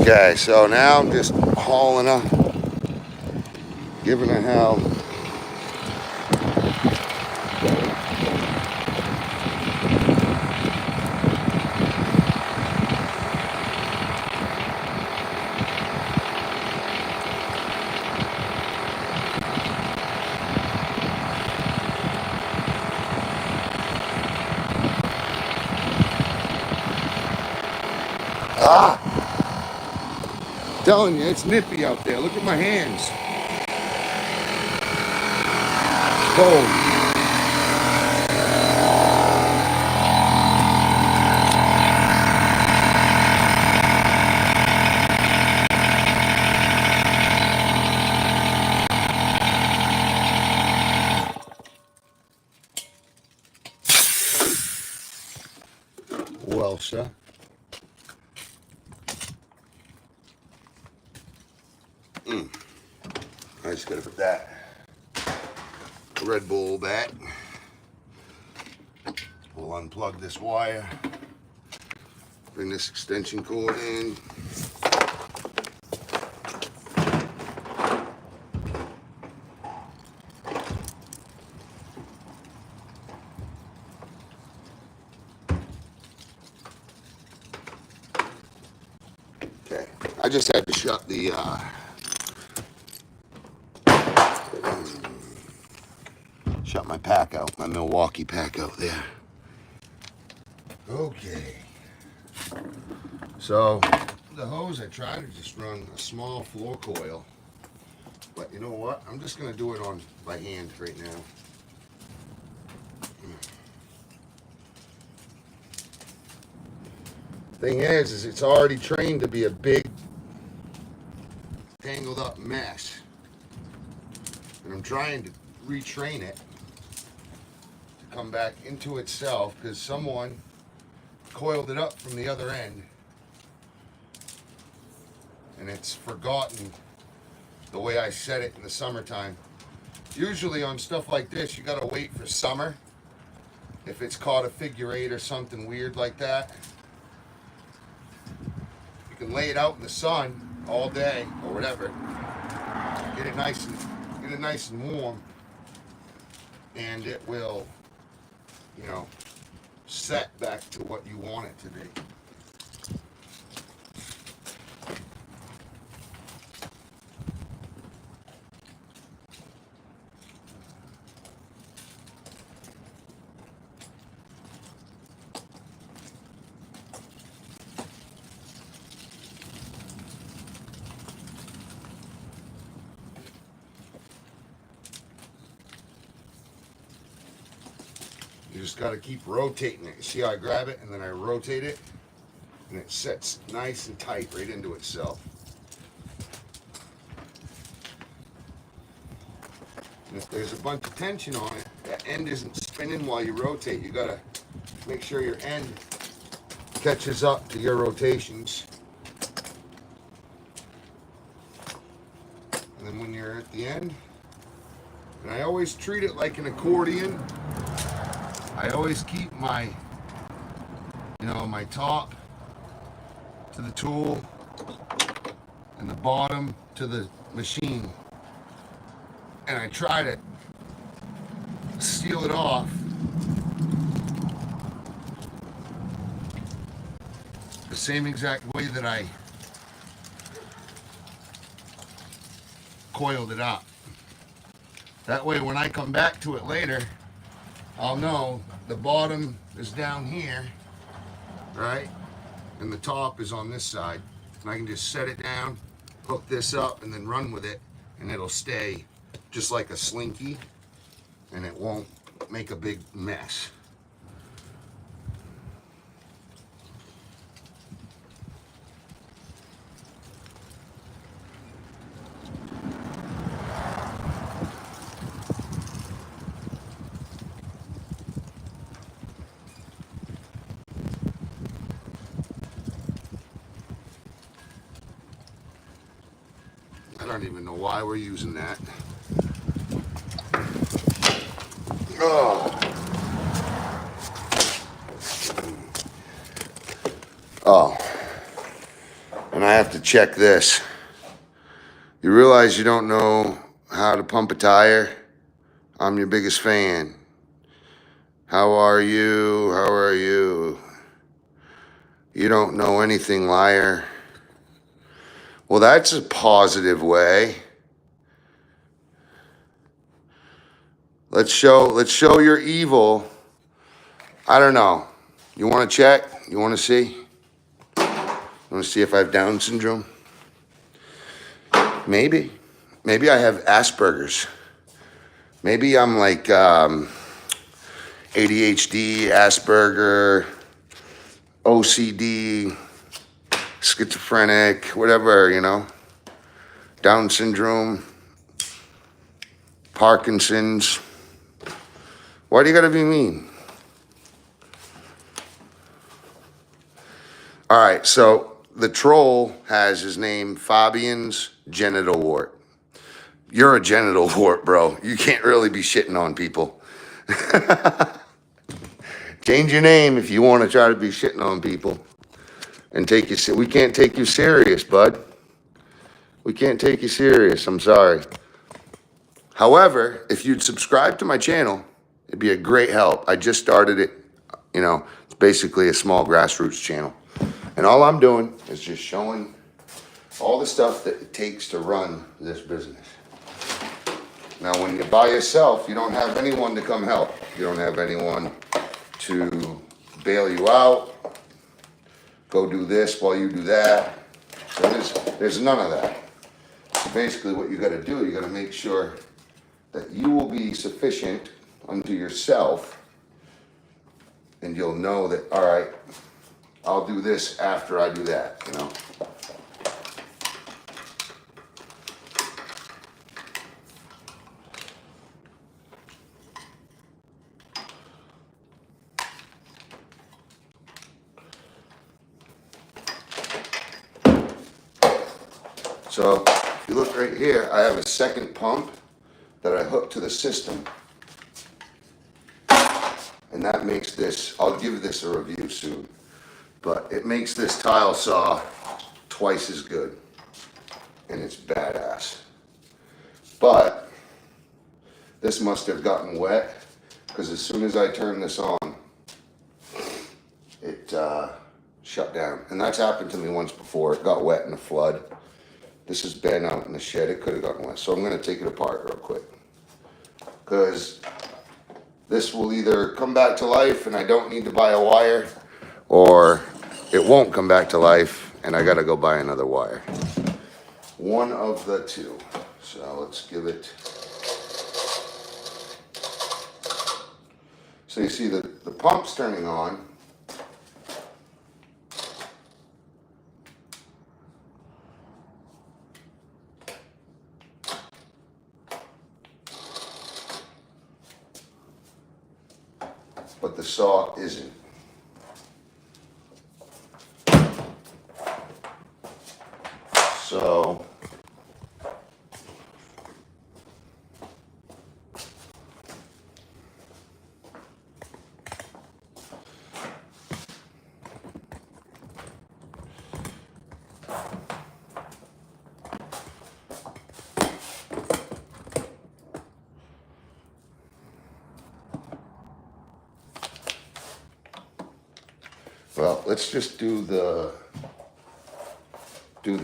Okay, so now I'm just hauling up, giving a hell. Ah! Telling you, it's nippy out there. Look at my hands. Cold. Well, sir. I just gotta put that Red Bull back. We'll unplug this wire. Bring this extension cord in. Okay, I just had to shut the shut my pack out, my Milwaukee pack out there. Okay. So the hose, I tried to just run a small floor coil, but you know what? I'm just gonna do it on by hand right now. Thing is it's already trained to be a big, tangled up mess, and I'm trying to retrain it to come back into itself because someone coiled it up from the other end and it's forgotten the way I set it in the summertime. Usually on stuff like this, you gotta wait for summer. If it's caught a figure eight or something weird like that, you can lay it out in the sun all day or whatever. Get it nice and warm, and it will, you know, set back to what you want it to be. just got to keep rotating it. See how I grab it and then I rotate it, and it sets nice and tight right into itself. And if there's a bunch of tension on it, that end isn't spinning while you rotate. You got to make sure your end catches up to your rotations. And then when you're at the end, and I always treat it like an accordion. I always keep my, my top to the tool and the bottom to the machine. And I try to seal it off the same exact way that I coiled it up. That way when I come back to it later, I'll know the bottom is down here, right? And the top is on this side. And I can just set it down, hook this up, and then run with it, and it'll stay just like a slinky, and it won't make a big mess. I don't even know why we're using that. Oh, and I have to check this. You realize you don't know how to pump a tire? I'm your biggest fan. How are you? How are you? You don't know anything, liar. Well, that's a positive way. Let's show your evil. I don't know. You want to check? You want to see? You want to see if I have Down syndrome? Maybe. Maybe I have Asperger's. Maybe I'm like ADHD, Asperger, OCD, schizophrenic, whatever, Down syndrome, Parkinson's. Why do you gotta be mean? All right, so the troll has his name Fabian's genital wart. You're a genital wart, bro. You can't really be shitting on people. Change your name if you want to try to be shitting on people. And we can't take you serious, bud. We can't take you serious. I'm sorry. However, if you'd subscribe to my channel, it'd be a great help. I just started it. It's basically a small grassroots channel. And all I'm doing is just showing all the stuff that it takes to run this business. Now, when you're by yourself, you don't have anyone to come help. You don't have anyone to bail you out. Go do this while you do that. So there's none of that. So basically what you gotta do, you gotta make sure that you will be sufficient unto yourself, and you'll know that, all right, I'll do this after I do that, So if you look right here, I have a second pump that I hook to the system. And that makes this, I'll give this a review soon, but it makes this tile saw twice as good. And it's badass. But this must have gotten wet, because as soon as I turned this on, it shut down. And that's happened to me once before. It got wet in a flood. This has been out in the shed. It could have gotten wet. So I'm going to take it apart real quick, because this will either come back to life and I don't need to buy a wire, or it won't come back to life and I got to go buy another wire. One of the two. So let's give it. So you see the the pump's turning on. But the saw isn't. So well, let's just do the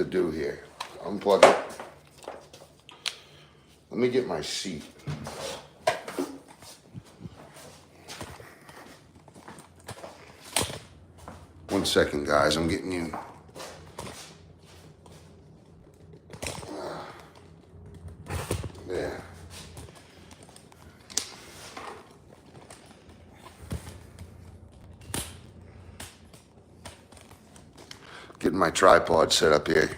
do here. Unplug it. Let me get my seat. One second, guys. I'm getting you. There. Getting my tripod set up here.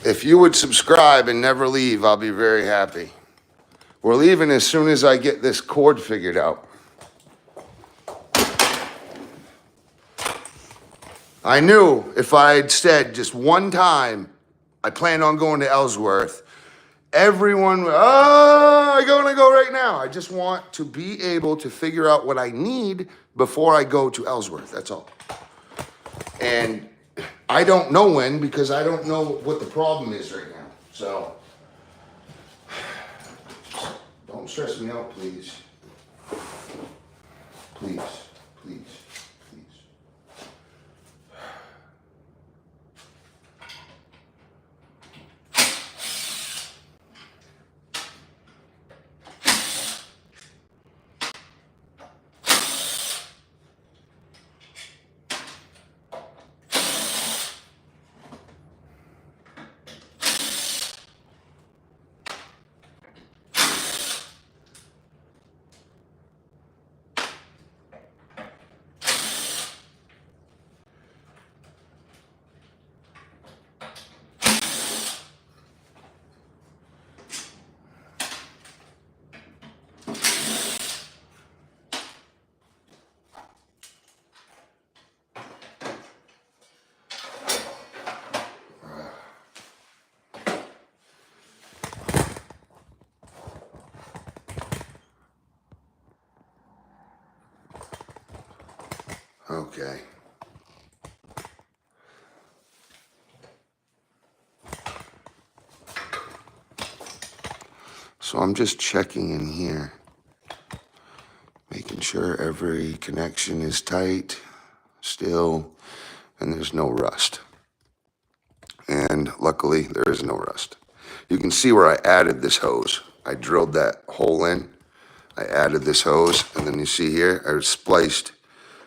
If you would subscribe and never leave, I'll be very happy. We're leaving as soon as I get this cord figured out. I knew if I had said just one time, I plan on going to Ellsworth, everyone, I'm going to go right now. I just want to be able to figure out what I need before I go to Ellsworth. That's all. And I don't know when, because I don't know what the problem is right now. So don't stress me out, please. Please, please, please. Okay. So I'm just checking in here, making sure every connection is tight still, and there's no rust. And luckily there is no rust. You can see where I added this hose. I drilled that hole in, I added this hose, and then you see here, I spliced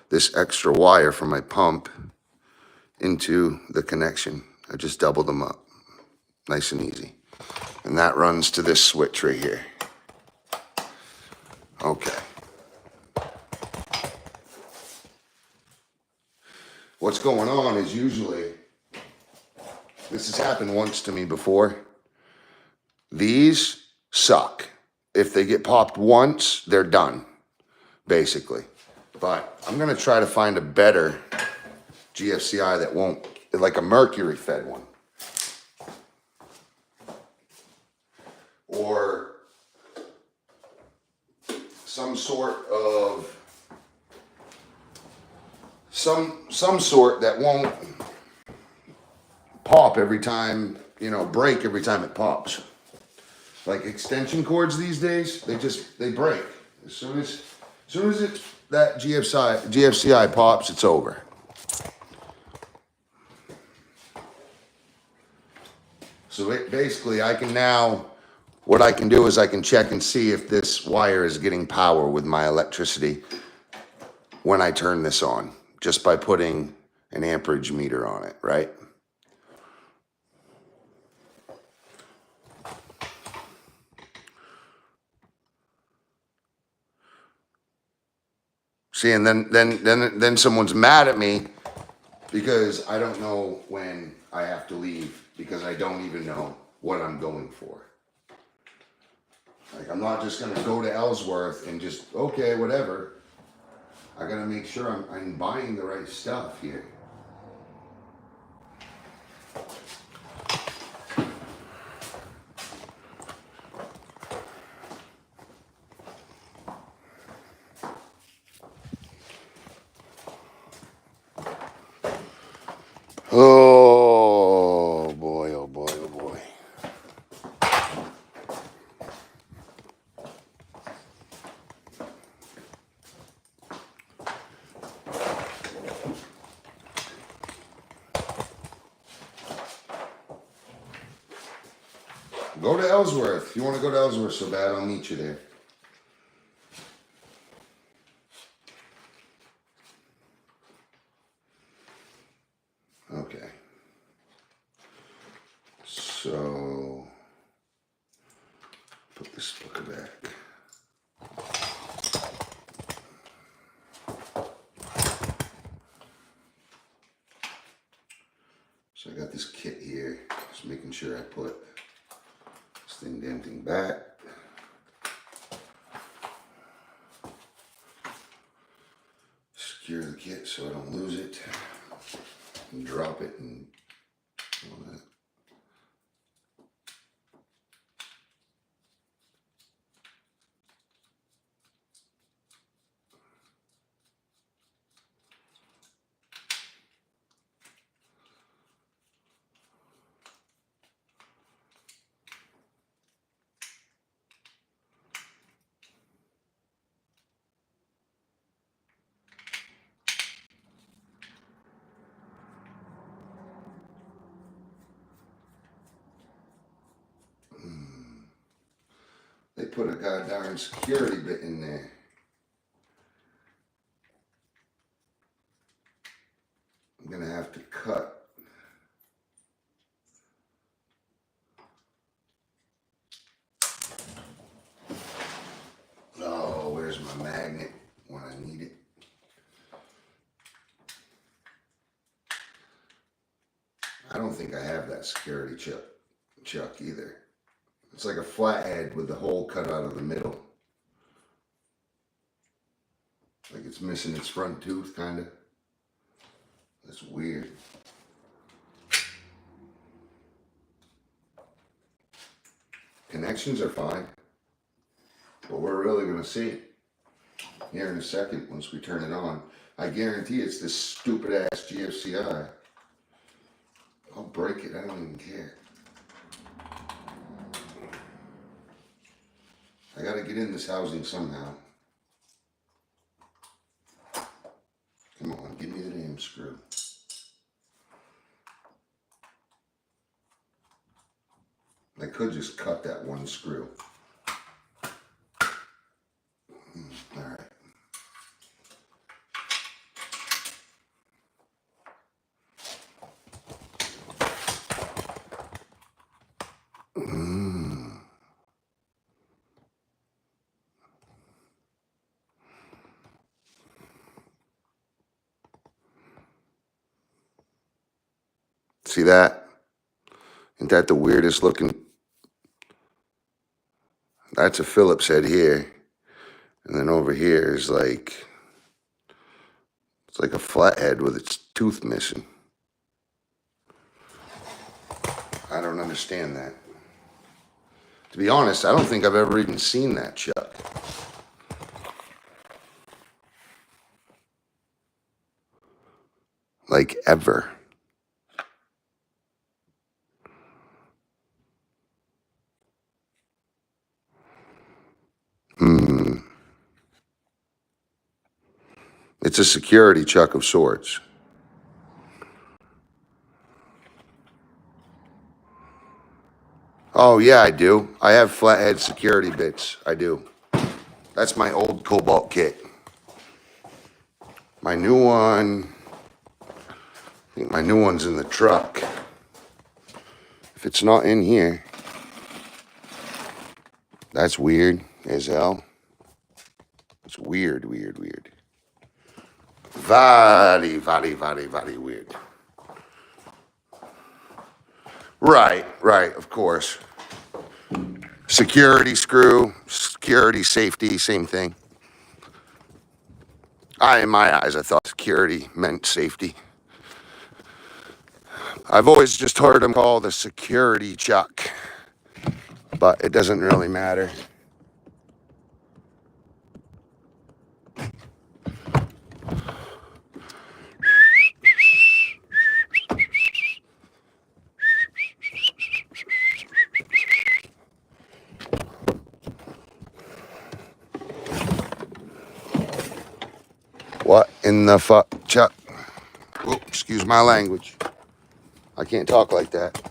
this extra wire from my pump into the connection. I just doubled them up, nice and easy. And that runs to this switch right here. Okay. What's going on is usually, this has happened once to me before. These suck. If they get popped once, they're done, basically. But I'm gonna try to find a better GFCI that won't, like a mercury fed one. Or some sort of, some sort that won't pop every time, you know, break every time it pops. Like extension cords these days, they break. As soon as that GFCI pops, it's over. So basically I can now, what I can do is I can check and see if this wire is getting power with my electricity when I turn this on, just by putting an amperage meter on it, right? See, and then someone's mad at me because I don't know when I have to leave because I don't even know what I'm going for. Like, I'm not just gonna go to Ellsworth and just, okay, whatever. I gotta make sure I'm buying the right stuff here. Oh boy, oh boy, oh boy. Go to Ellsworth. If you want to go to Ellsworth so bad, I'll meet you there. Okay. So, put this book back. So I got this kit here. Just making sure I put this damn thing back. Secure the kit so I don't lose it. And drop it and all that. They put a goddamn security bit in there. I'm gonna have to cut. Oh, where's my magnet when I need it? I don't think I have that security chuck either. It's like a flathead with the hole cut out of the middle. Like it's missing its front tooth, kind of. That's weird. Connections are fine. But we're really going to see it here in a second once we turn it on. I guarantee it's this stupid ass GFCI. I'll break it. I don't even care. I got to get in this housing somehow. Come on, give me the damn screw. I could just cut that one screw. All right. See that? Isn't that the weirdest looking? That's a Phillips head here. And then over here is like, it's like a flathead with its tooth missing. I don't understand that. To be honest, I don't think I've ever even seen that chuck. Like ever. It's a security chuck of sorts. Oh yeah, I do. I have flathead security bits. I do. That's my old Cobalt kit. My new one, I think my new one's in the truck. If it's not in here, that's weird as hell. It's weird, weird, weird. Very, very, very, very weird. Right, of course. Security screw, security, safety, same thing. In my eyes, I thought security meant safety. I've always just heard them call the security chuck, but it doesn't really matter. What in the fuck, Chuck? Oh, excuse my language. I can't talk like that.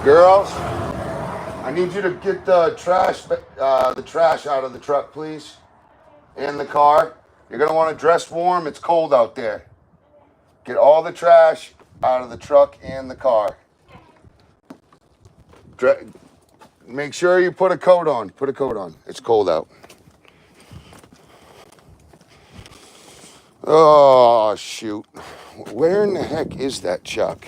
Girls, I need you to get the trash out of the truck, please, and the car. You're gonna want to dress warm. It's cold out there. Get all the trash out of the truck and the car. Make sure you put a coat on. Put a coat on. It's cold out. Oh, shoot. Where in the heck is that Chuck?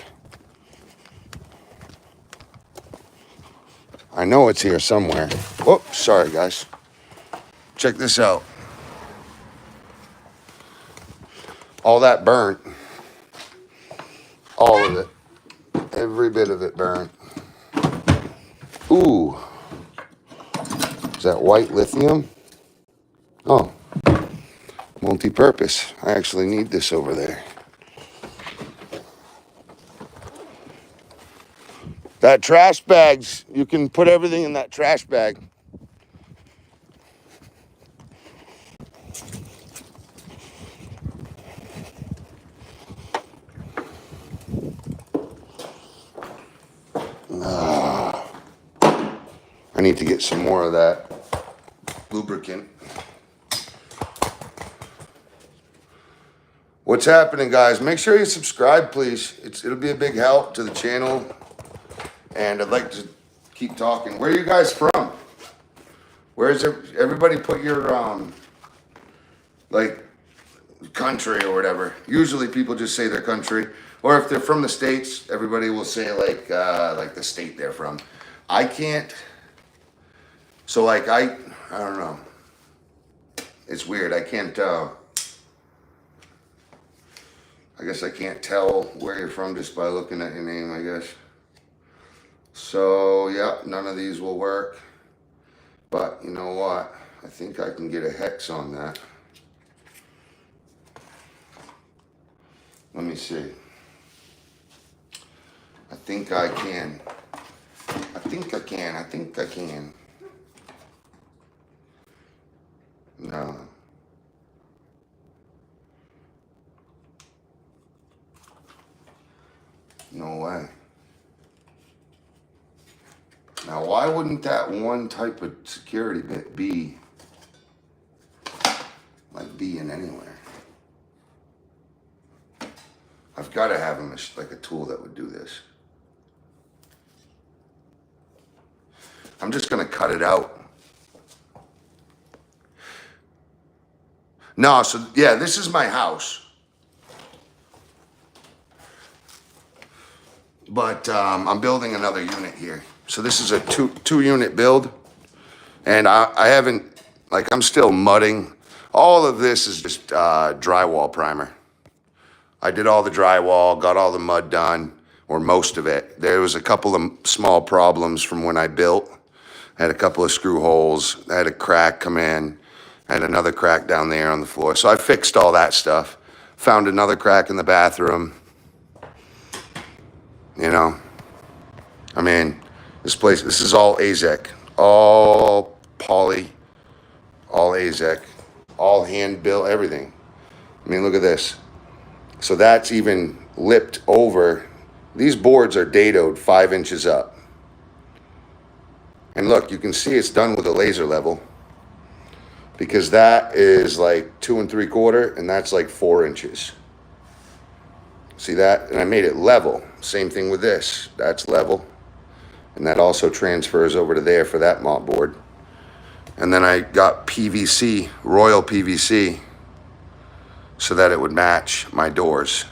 I know it's here somewhere. Oh, sorry, guys. Check this out. All that burnt. All of it. Every bit of it burnt. Ooh. Is that white lithium? Oh. Multi-purpose. I actually need this over there. That trash bags, you can put everything in that trash bag. I need to get some more of that lubricant. What's happening, guys? Make sure you subscribe, please. It'll be a big help to the channel. And I'd like to keep talking. Where are you guys from? Where's everybody put your, like, country or whatever. Usually people just say their country. Or if they're from the States, everybody will say, like the state they're from. I can't. So, like, I don't know. It's weird. I can't, I guess I can't tell where you're from just by looking at your name, I guess. So, yeah, none of these will work. But you know what? I think I can get a hex on that. Let me see. I think I can. I think I can. No. No way. Now, why wouldn't that one type of security bit be in anywhere? I've got to have like a tool that would do this. I'm just going to cut it out. No, so yeah, this is my house. But I'm building another unit here. So this is a two unit build. And I haven't, like, I'm still mudding. All of this is just drywall primer. I did all the drywall, got all the mud done, or most of it. There was a couple of small problems from when I built. I had a couple of screw holes. I had a crack come in. I had another crack down there on the floor. So I fixed all that stuff. Found another crack in the bathroom. You know, I mean, this is all AZEK, all poly, all AZEK, all hand built, everything. I mean, look at this. So that's even lipped over. These boards are dadoed 5 inches up. And look, you can see it's done with a laser level, because that is like 2 3/4 and that's like 4 inches. See that? And I made it level. Same thing with this. That's level. And that also transfers over to there for that mop board. And then I got PVC, royal PVC, so that it would match my doors.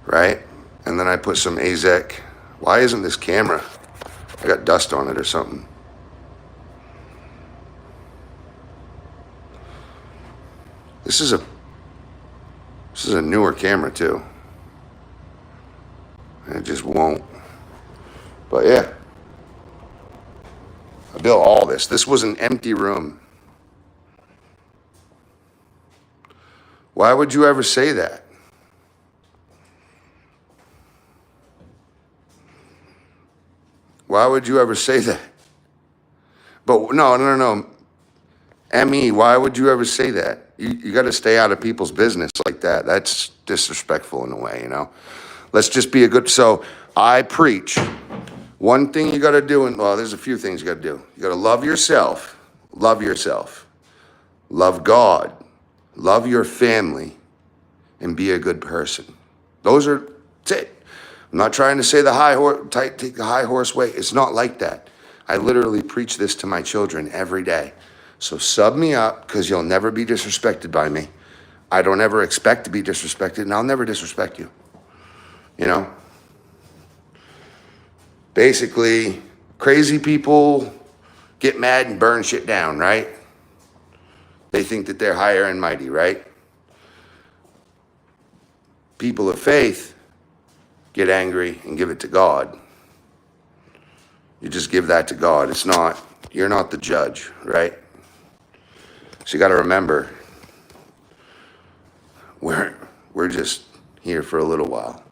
Right? And then I put some AZEK. Why isn't this camera? I got dust on it or something. This is a newer camera too. And it just won't. But yeah. I built all this. This was an empty room. Why would you ever say that? Why would you ever say that? But no. ME, why would you ever say that? You got to stay out of people's business like that. That's disrespectful in a way, you know? Let's just be a good, so I preach. One thing you got to do, and well, there's a few things you got to do. You got to love yourself, love God, love your family, and be a good person. That's it. I'm not trying to say take the high horse way. It's not like that. I literally preach this to my children every day. So sub me up, because you'll never be disrespected by me. I don't ever expect to be disrespected, and I'll never disrespect you. You know? Basically, crazy people get mad and burn shit down, right? They think that they're higher and mighty, right? People of faith get angry and give it to God. You just give that to God. You're not the judge, right? So you got to remember, we're just here for a little while.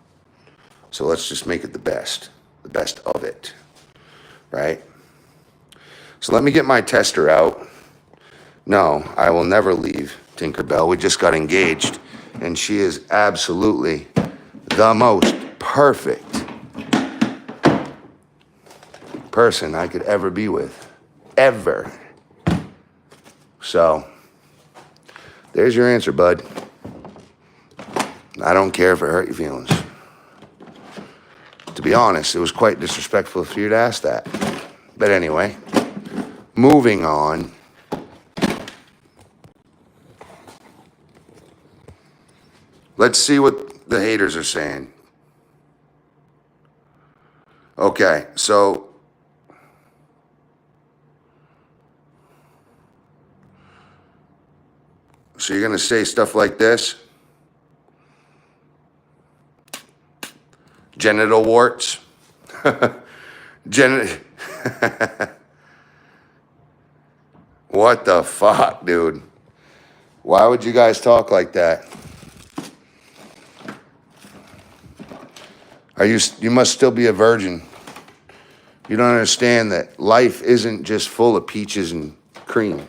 So let's just make it the best of it, right? So let me get my tester out. No, I will never leave Tinkerbell. We just got engaged, and she is absolutely the most perfect person I could ever be with, ever. So, there's your answer, bud. I don't care if it hurt your feelings. To be honest, it was quite disrespectful for you to ask that. But anyway, moving on. Let's see what the haters are saying. Okay, so you're going to say stuff like this? Genital warts? What the fuck, dude? Why would you guys talk like that? You must still be a virgin. You don't understand that life isn't just full of peaches and cream,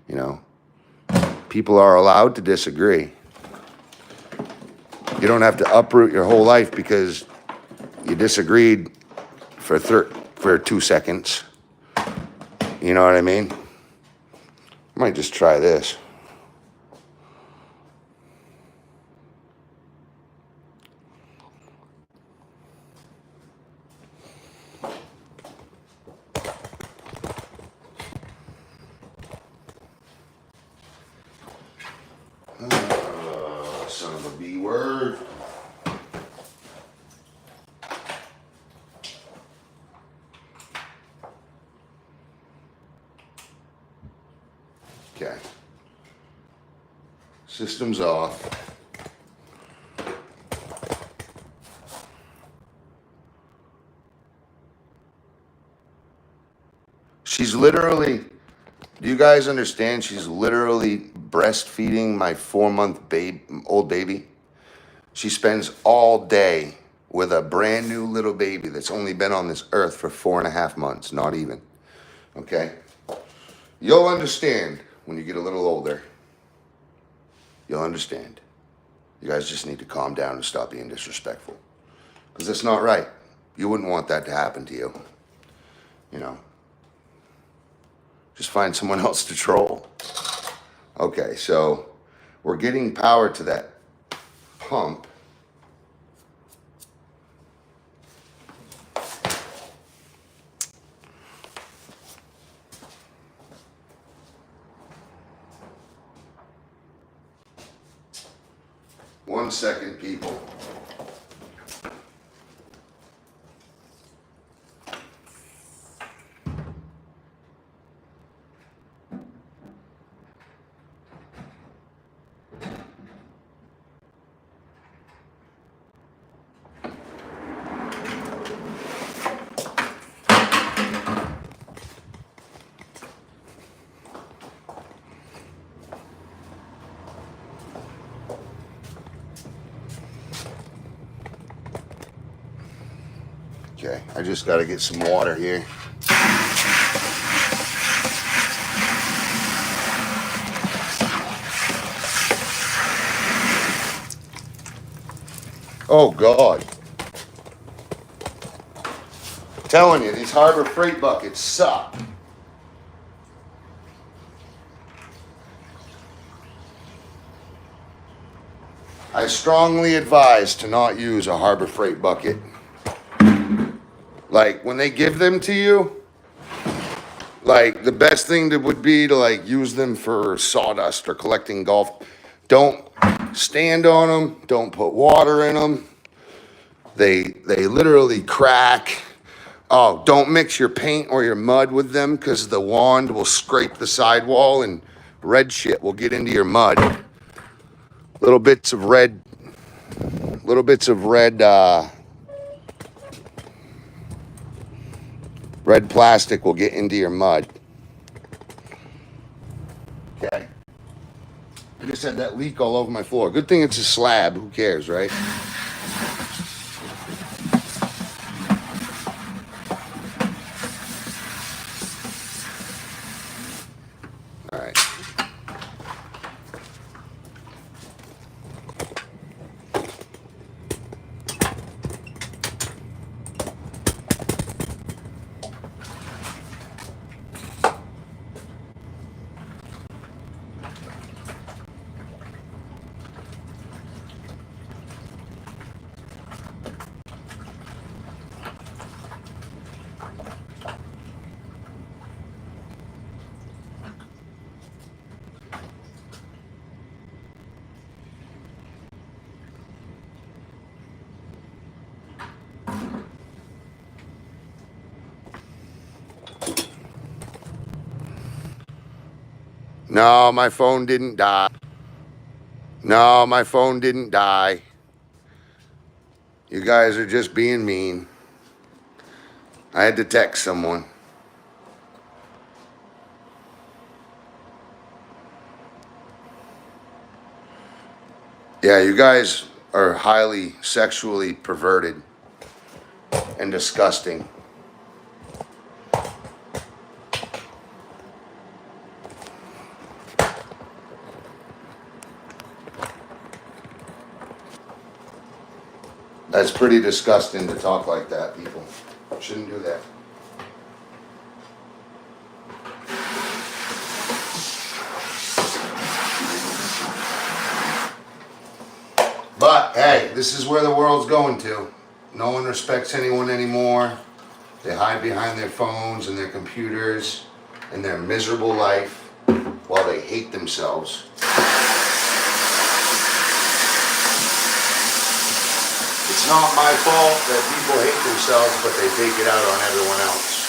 you know? People are allowed to disagree. You don't have to uproot your whole life because you disagreed for 2 seconds. You know what I mean? I might just try this. Son of a B word. Okay. System's off. She's literally, do you guys understand? She's literally breastfeeding my 4-month old baby. She spends all day with a brand new little baby that's only been on this earth for 4.5 months, not even. Okay? You'll understand when you get a little older. You'll understand. You guys just need to calm down and stop being disrespectful. Because it's not right. You wouldn't want that to happen to you. You know. Just find someone else to troll. Okay, so we're getting power to that pump. One second, people. Okay, I just got to get some water here. Oh, God. I'm telling you, these Harbor Freight buckets suck. I strongly advise to not use a Harbor Freight bucket. Like, when they give them to you, like, the best thing that would be to, like, use them for sawdust or collecting golf. Don't stand on them. Don't put water in them. They literally crack. Oh, don't mix your paint or your mud with them because the wand will scrape the sidewall and red shit will get into your mud. Little bits of red red plastic will get into your mud. Okay. I just had that leak all over my floor. Good thing it's a slab. Who cares, right? All right. No, my phone didn't die. No, my phone didn't die. You guys are just being mean. I had to text someone. Yeah, you guys are highly sexually perverted and disgusting. That's pretty disgusting to talk like that, people. Shouldn't do that. But, hey, this is where the world's going to. No one respects anyone anymore. They hide behind their phones and their computers and their miserable life while they hate themselves. It's not my fault that people hate themselves, but they take it out on everyone else.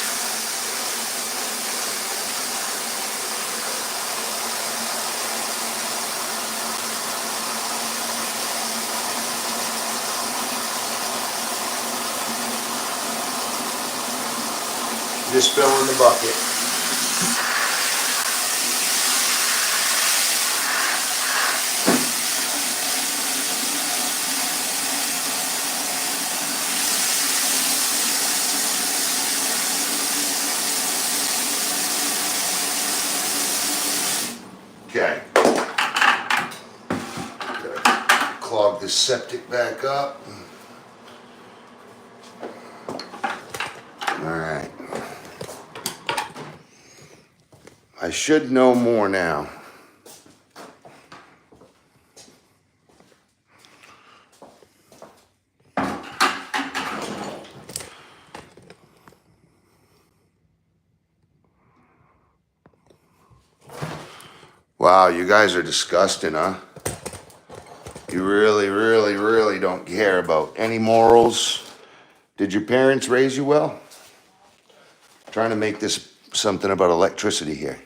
Just fill in the bucket. Okay. Gotta clog this septic back up. All right. I should know more now. Wow, you guys are disgusting, huh? You really, really, really don't care about any morals. Did your parents raise you well? I'm trying to make this something about electricity here.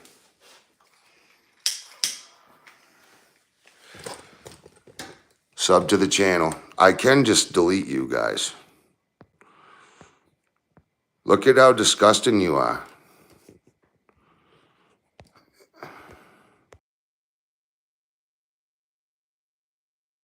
Sub to the channel. I can just delete you guys. Look at how disgusting you are.